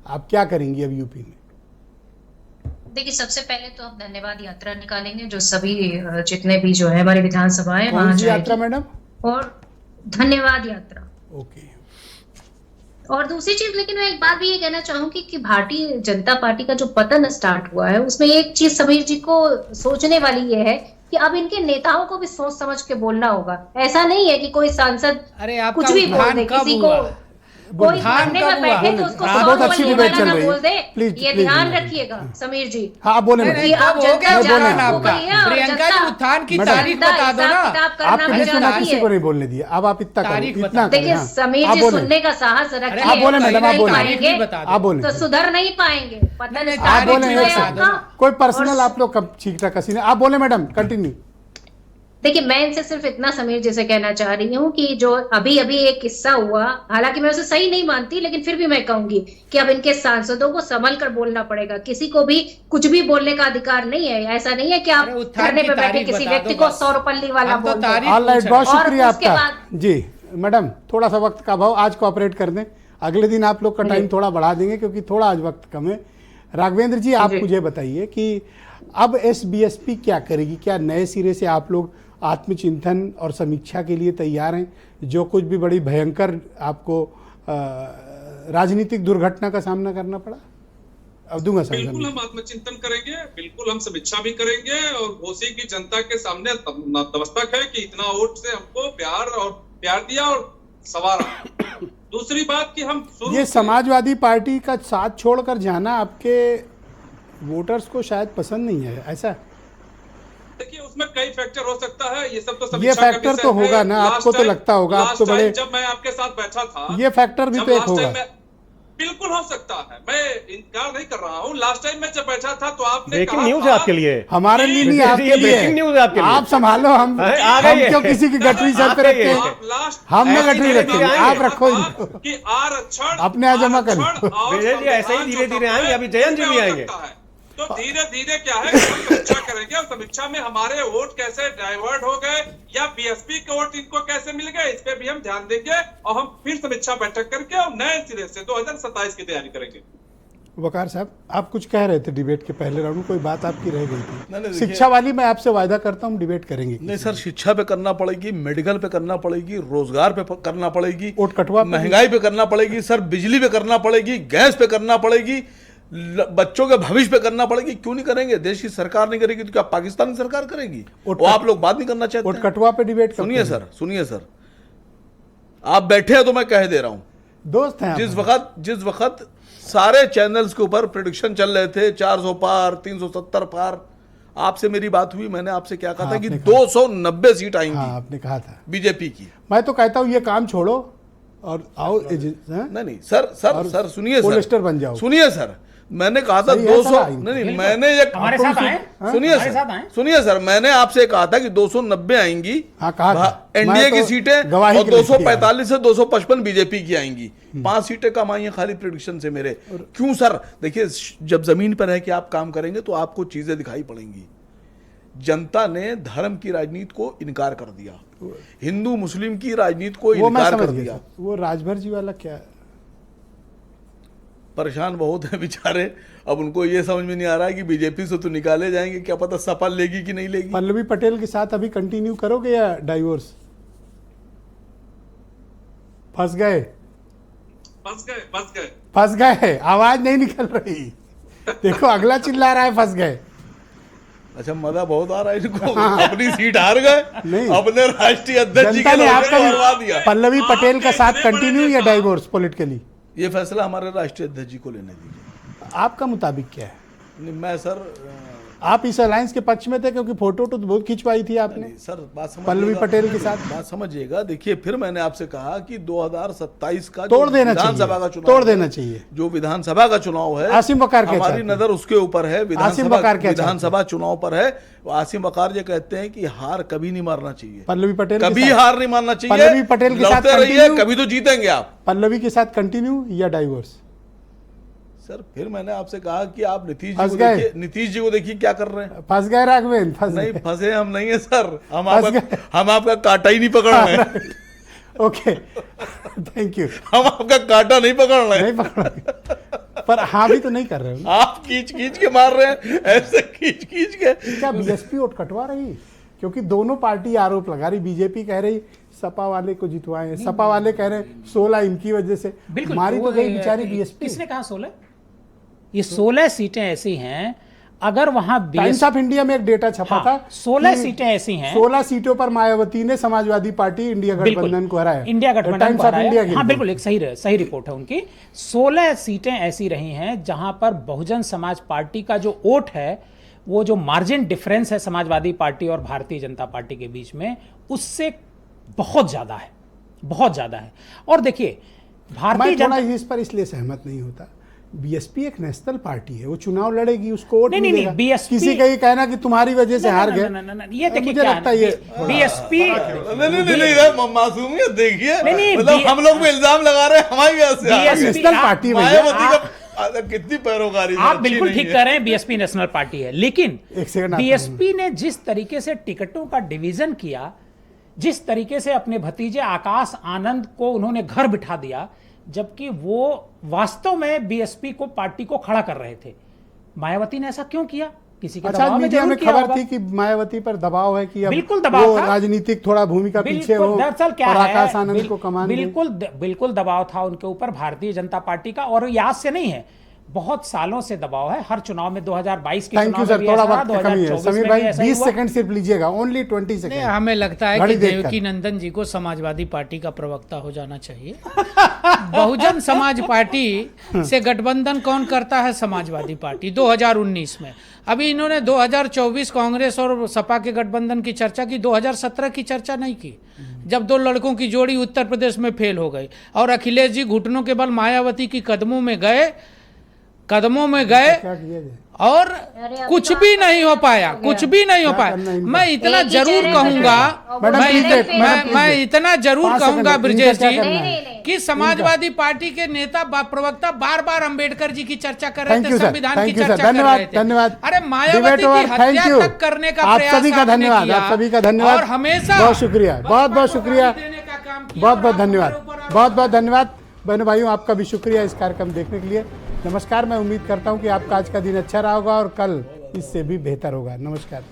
आप क्या करेंगी अब यूपी में? देखिए, सबसे पहले तो हम धन्यवाद यात्रा निकालेंगे जो सभी जितने भी जो है हमारी विधानसभाएं वहां यात्रा मैडम, और धन्यवाद यात्रा। ओके। और दूसरी चीज, लेकिन मैं एक बात भी ये कहना चाहूंगी कि भारतीय जनता पार्टी का जो पतन स्टार्ट हुआ है उसमें एक चीज समीर जी को सोचने वाली ये है कि अब इनके नेताओं को भी सोच समझ के बोलना होगा। ऐसा नहीं है कि कोई सांसद कुछ भी बोल दे, किसी को कोई हाँ, पढ़ने कब में बैठे हुआ? तो उसको हाँ, सौ बहुत नंबर अच्छी ये डिबेट वाला चल ना रही है। बोल दे। प्लीज, ये प्लीज, ध्यान प्लीज। रखिएगा समीर जी। हाँ आप बोले नहीं, मैडम। नहीं, आप कब हो जनता गया मैं बोले बयान हैं। हो आपका? गई है और प्रियंका जी जनता उत्थान की मैडम, तारीख जनता बता दो ना। हिसाब किताब करना आपके भी बीच में ना चाहती किसी है। को नहीं बोलने दिया। अब आप इतना करो, तारीख इतना बता। करें। देखिए हाँ, समीर आप जी बोले। सुनने का साहस अरे रखिए। आप बोले तो मैडम, आप नहीं बोले। पाएंगे बता दो। आप बोले। तो सुधर नहीं पाएंगे। पता नहीं आप बोले तारीख एक है सेकंड। आपका। कोई पर्सनल और आप लोग कब छींटा कसी ने। आप बोले मैडम, कंटिन्यू। देखिए मैं इनसे सिर्फ इतना समीर जी से कहना चाह रही हूँ कि जो अभी अभी एक किस्सा हुआ, हालांकि मैं उसे सही नहीं मानती, लेकिन फिर भी मैं कहूंगी कि अब इनके सांसदों को संभल कर बोलना पड़ेगा। किसी को भी कुछ भी बोलने का अधिकार नहीं है। ऐसा नहीं है कि आप अरे उत्थान धरने की पे बैठे तारीख किसी बता व्यक्ति दो को बस। 100 रुपये वाला हम तो बोल दो। तारीख ऑल राइट, बहुत और शुक्रिया उसके आपका जी। मैडम थोड़ा सा वक्त का अभाव, आज कोऑपरेट कर दें। अगले दिन आप लोग का टाइम थोड़ा बढ़ा देंगे क्योंकि थोड़ा आज वक्त कम है। राघवेंद्र जी आप मुझे बताइए कि अब एसबीएसपी क्या करेगी? क्या नए सिरे से आप लोग आत्मचिंतन और समीक्षा के लिए तैयार हैं? जो कुछ भी बड़ी भयंकर आपको राजनीतिक दुर्घटना का सामना करना पड़ा। अब दूंगा सर। बिल्कुल हम आत्मचिंतन करेंगे, बिल्कुल हम समीक्षा भी करेंगे और घोसी की जनता के सामने नतमस्तक है कि इतना वोट से हमको प्यार दिया और सवारा। दूसरी बात कि हम ये समाजवादी पार्टी का साथ छोड़कर जाना आपके वोटर्स को शायद पसंद नहीं है, ऐसा? देखिए उसमें कई फैक्टर हो सकता है। ये सब तो ये समीक्षा का फैक्टर विषय तो है। होगा ना, आपको तो लगता होगा, आप तो बड़े। जब मैं आपके साथ बैठा था, ये फैक्टर भी जब तो एक लास्ट होगा। टाइम मैं बिल्कुल हो सकता है, मैं इनकार नहीं कर रहा हूँ। लास्ट टाइम मैं जब बैठा था तो आपने ब्रेकिंग कहा न्यूज था है आपके लिए। हमारे लिए नहीं, ये आपके लिए। ब्रेकिंग न्यूज है आपके लिए। आप संभालो, हम आ गई है। क्यों किसी की गठरी सर पे रखते हैं? आप लास्ट हमने ऐसे गठरी धीरे रखी धीरे है, आएंगे। आप रखो इनको। कि आरक्षण अपने यहाँ जमा कर लो। आरक्षण और विजय जी, ऐसे ही संविधान धीरे जो धीरे आएंगे, अभी जयंत जी भी हो आएंगे। सकता है। तो धीरे धीरे क्या है कि हम समीक्षा करेंगे और समीक्षा में हमारे वोट कैसे डाइवर्ट हो गए या बीएसपी के वोट इनको कैसे मिल गए, इस पे भी हम ध्यान देंगे और हम फिर समीक्षा बैठक करके और नए सिरे से 2027 की तैयारी करेंगे। वकार साहब, आप कुछ कह रहे थे डिबेट के पहले राउंड में, कोई बात आपकी रह गई थी। नहीं, देखिए- शिक्षा वाली मैं आपसे वायदा करता हूँ डिबेट करेंगे। नहीं सर, शिक्षा पे करना पड़ेगी, मेडिकल पे करना पड़ेगी, रोजगार पे करना पड़ेगी, वोट कटवा पे महंगाई पे करना पड़ेगी सर, बिजली पे करना पड़ेगी, गैस पे करना पड़ेगी, बच्चों के भविष्य पे करना पड़ेगी। क्यों नहीं करेंगे? देश की सरकार नहीं करेगी तो क्या पाकिस्तान की सरकार करेगी? वो आप लोग बात नहीं करना चाहते वोट हैं? कटवा पे डिबेट सुनिए सर, आप बैठे हैं तो मैं कह दे रहा हूं, दोस्त हैं आप। जिस वक्त सारे चैनल्स के ऊपर प्रेडिक्शन चल रहे थे 400 पार, 370 पार, आपसे मेरी बात हुई, मैंने आपसे क्या कहा था कि 290 सीट आएंगी। हाँ, आपने कहा था बीजेपी की। मैं तो कहता हूँ ये काम छोड़ो और आओ। नहीं सर सुनिए पोलिस्टर बन जाओ। सुनिए सर, मैंने कहा था सही है 200 सर, नहीं मैंने ये हमारे साथ आए, सुनिए सर, मैंने आपसे कहा था कि 290 आएंगी। हाँ, कहा था। एनडीए मैं की तो सीटें गवाही और के लिए 245 से 255 बीजेपी की आएंगी। 5 सीटें कम आई हैं खाली प्रेडिक्शन से मेरे। क्यों सर? देखिए जब जमीन पर है कि आप काम करेंगे तो आपको चीजें दिखाई पड़ेंगी। जनता ने धर्म की राजनीति को इनकार कर दिया, हिंदू मुस्लिम की राजनीति को वो मैं इनकार कर समझ दिया। गया। वो राजभर जी वाला क्या? परेशान बहुत है बेचारे। अब उनको ये समझ में नहीं आ रहा है कि बीजेपी से तो निकाले जाएंगे, क्या पता सपा लेगी कि नहीं लेगी। पल्लवी पटेल के साथ अभी कंटिन्यू करोगे या डाइवोर्स? फंस गए, फंस गए, आवाज नहीं निकल रही। देखो अगला चिल्ला रहा है फंस गए। अच्छा, मजा बहुत आ रहा है इनको। अपनी सीट हार गए, नहीं, अपने राष्ट्रीय अध्यक्ष जी जनता ने के आपका हरवा दिया। पल्लवी पटेल का साथ कंटिन्यू या डाइवोर्स पॉलिटिकली? ये फैसला हमारे राष्ट्रीय अध्यक्ष जी को लेने दीजिए। आपका मुताबिक क्या है? नहीं, मैं सर आप इस अलायंस के पक्ष में थे क्योंकि फोटो तो बहुत खिंचवाई थी आपने। नहीं, सर बात समझिएगा, पल्लवी पटेल के साथ बात समझिएगा। देखिए फिर मैंने आपसे कहा कि 2027 का तोड़ देना चाहिए, विधानसभा का चुनाव, तोड़ देना चाहिए। जो विधानसभा का चुनाव है, आसिम बकार क्या हमारी चाहते हैं? नजर उसके ऊपर है। आसिम बकार क्या विधानसभा चुनाव पर है। आसिम बकार ये कहते हैं कि हार कभी नहीं मारना चाहिए, पल्लवी पटेल कभी हार नहीं मानना चाहिए। पल्लवी पटेल के साथ लड़ते रहिए, कंटिन्यू, कभी तो जीतेंगे आप। पल्लवी के साथ कंटिन्यू या डाइवोर्स? सर फिर मैंने आपसे कहा कि आप नीतीश फंस जी को गए। देखिए, नीतीश जी को देखिए क्या कर रहे हैं। फंस गए राघवेंद्र, फंस नहीं गए। फंसे हम नहीं है सर, हम गए। आपका कांटा ही नहीं पकड़ रहे हैं। Okay, thank you. हम आपका कांटा नहीं पकड़ रहे हैं। नहीं पकड़, पर हाँ भी तो नहीं कर रहे हो। आप खींच के मार रहे हैं, ऐसे खींच के। क्या बीएसपी वोट कटवा रही? क्योंकि दोनों पार्टी आरोप लगा रही। बीजेपी कह रही सपा वाले को जितवाए, सपा वाले कह रहे 16 इनकी वजह से। बिल्कुल मारी तो वो, गई बेचारी बीएसपी। किसने कहा 16? ये 16 सीटें ऐसी हैं, अगर वहां टाइम्स ऑफ इंडिया में एक डेटा छपा हाँ, था 16 कि सीटें ऐसी हैं 16 सीटों पर मायावती ने समाजवादी पार्टी इंडिया गठबंधन को हराया। इंडिया गठबंधन टाइम्स को ऑफ इंडिया हराया। की हाँ रिपोर्ट। बिल्कुल, एक सही रिपोर्ट है उनकी। 16 सीटें ऐसी रही हैं जहां पर बहुजन समाज पार्टी का जो वोट है, वो जो मार्जिन डिफरेंस है समाजवादी पार्टी और भारतीय जनता पार्टी के बीच में, उससे बहुत ज्यादा है, बहुत ज्यादा है। और देखिए भारतीय मैं थोड़ा जनता इस पर इसलिए सहमत नहीं होता। बीएसपी एक नेशनल पार्टी है, वो चुनाव लड़ेगी, उसको वोट नहीं, मिलेगा। BSP किसी का ये कहना कि तुम्हारी वजह से हार गए, ये देखिए मुझे क्या लगता है ये बीएसपी नहीं मासूमियत देखिए, नहीं, मतलब हम लोग पे इल्जाम लगा रहे हैं हमारी वजह से हार गए। नेशनल पार्टी में मायावती का कितनी पैरोकारी है, आप अच्छी बिल्कुल नहीं ठीक है। कह रहे हैं, बीएसपी नेशनल पार्टी है, लेकिन एक सेकंड आता बीएसपी ने जिस तरीके से टिकटों का डिवीजन किया, जिस तरीके से अपने भतीजे आकाश आनंद को उन्होंने घर बिठा दिया, जबकि वो वास्तव में बीएसपी को पार्टी को खड़ा कर रहे थे। मायावती ने ऐसा क्यों किया? किसी के अच्छा, दबाव में मीडिया जरूर में किया खबर होगा। थी कि मायावती पर दबाव है कि अब बिल्कुल दबाव वो था। राजनीतिक थोड़ा भूमिका पीछे हो बिल्कुल, दरअसल क्या और है, आकाश आनंद को कमान दें। बिल्कुल दबाव था उनके ऊपर भारतीय जनता पार्टी का, और याद से नहीं है, बहुत सालों से दबाव है। हर चुनाव में 2022 के थैंक चुनाव यू में सर, भी थोड़ा ऐसा रहा, वक्त की कमी है। 2024 समीर में भाई भी ऐसा ही 20 हुआ। सेकंड सिर्फ लीजिएगा, ओनली 20 नहीं, सेकंड। हमें लगता है घड़ी कि देखकर। देवकी नंदन जी को समाजवादी पार्टी का प्रवक्ता हो जाना चाहिए। बहुजन समाज पार्टी से गठबंधन कौन करता है? समाजवादी पार्टी 2019 में। अभी इन्होंने 2024 कांग्रेस और सपा के गठबंधन की चर्चा की, 2017 की चर्चा नहीं की, जब दो लड़कों की जोड़ी उत्तर प्रदेश में फेल हो गई और अखिलेश जी घुटनों के बल मायावती की कदमों में गए क्या किया जाए? और कुछ भी नहीं हो पाया, कुछ भी नहीं हो पाया। मैं इतना जरूर कहूंगा, मैडम, मैं इतना जरूर 5 कहूंगा सेकंड, ब्रजेश इनका जी क्या करना है? कि समाजवादी पार्टी के नेता प्रवक्ता बार बार अंबेडकर जी की चर्चा कर रहे थैंक थे, यू सर, संविधान की थैंक यू सर, चर्चा कर धन्यवाद रहे थे। धन्यवाद। अरे मायावती डिबेट की ओवर, हत्या थैंक यू। तक करने का आप प्रयास सभी का आपने धन्यवाद, किया। आप सभी का धन्यवाद, और हमेशा बहुत शुक्रिया, बहुत बहुत शुक्रिया, बहुत बहुत धन्यवाद, बहुत बहुत धन्यवाद। बहनों भाइयों, आपका भी शुक्रिया इस कार्यक्रम देखने के लिए। नमस्कार। मैं उम्मीद करता हूं कि आपका आज का दिन अच्छा रहा होगा और कल इससे भी बेहतर होगा। नमस्कार।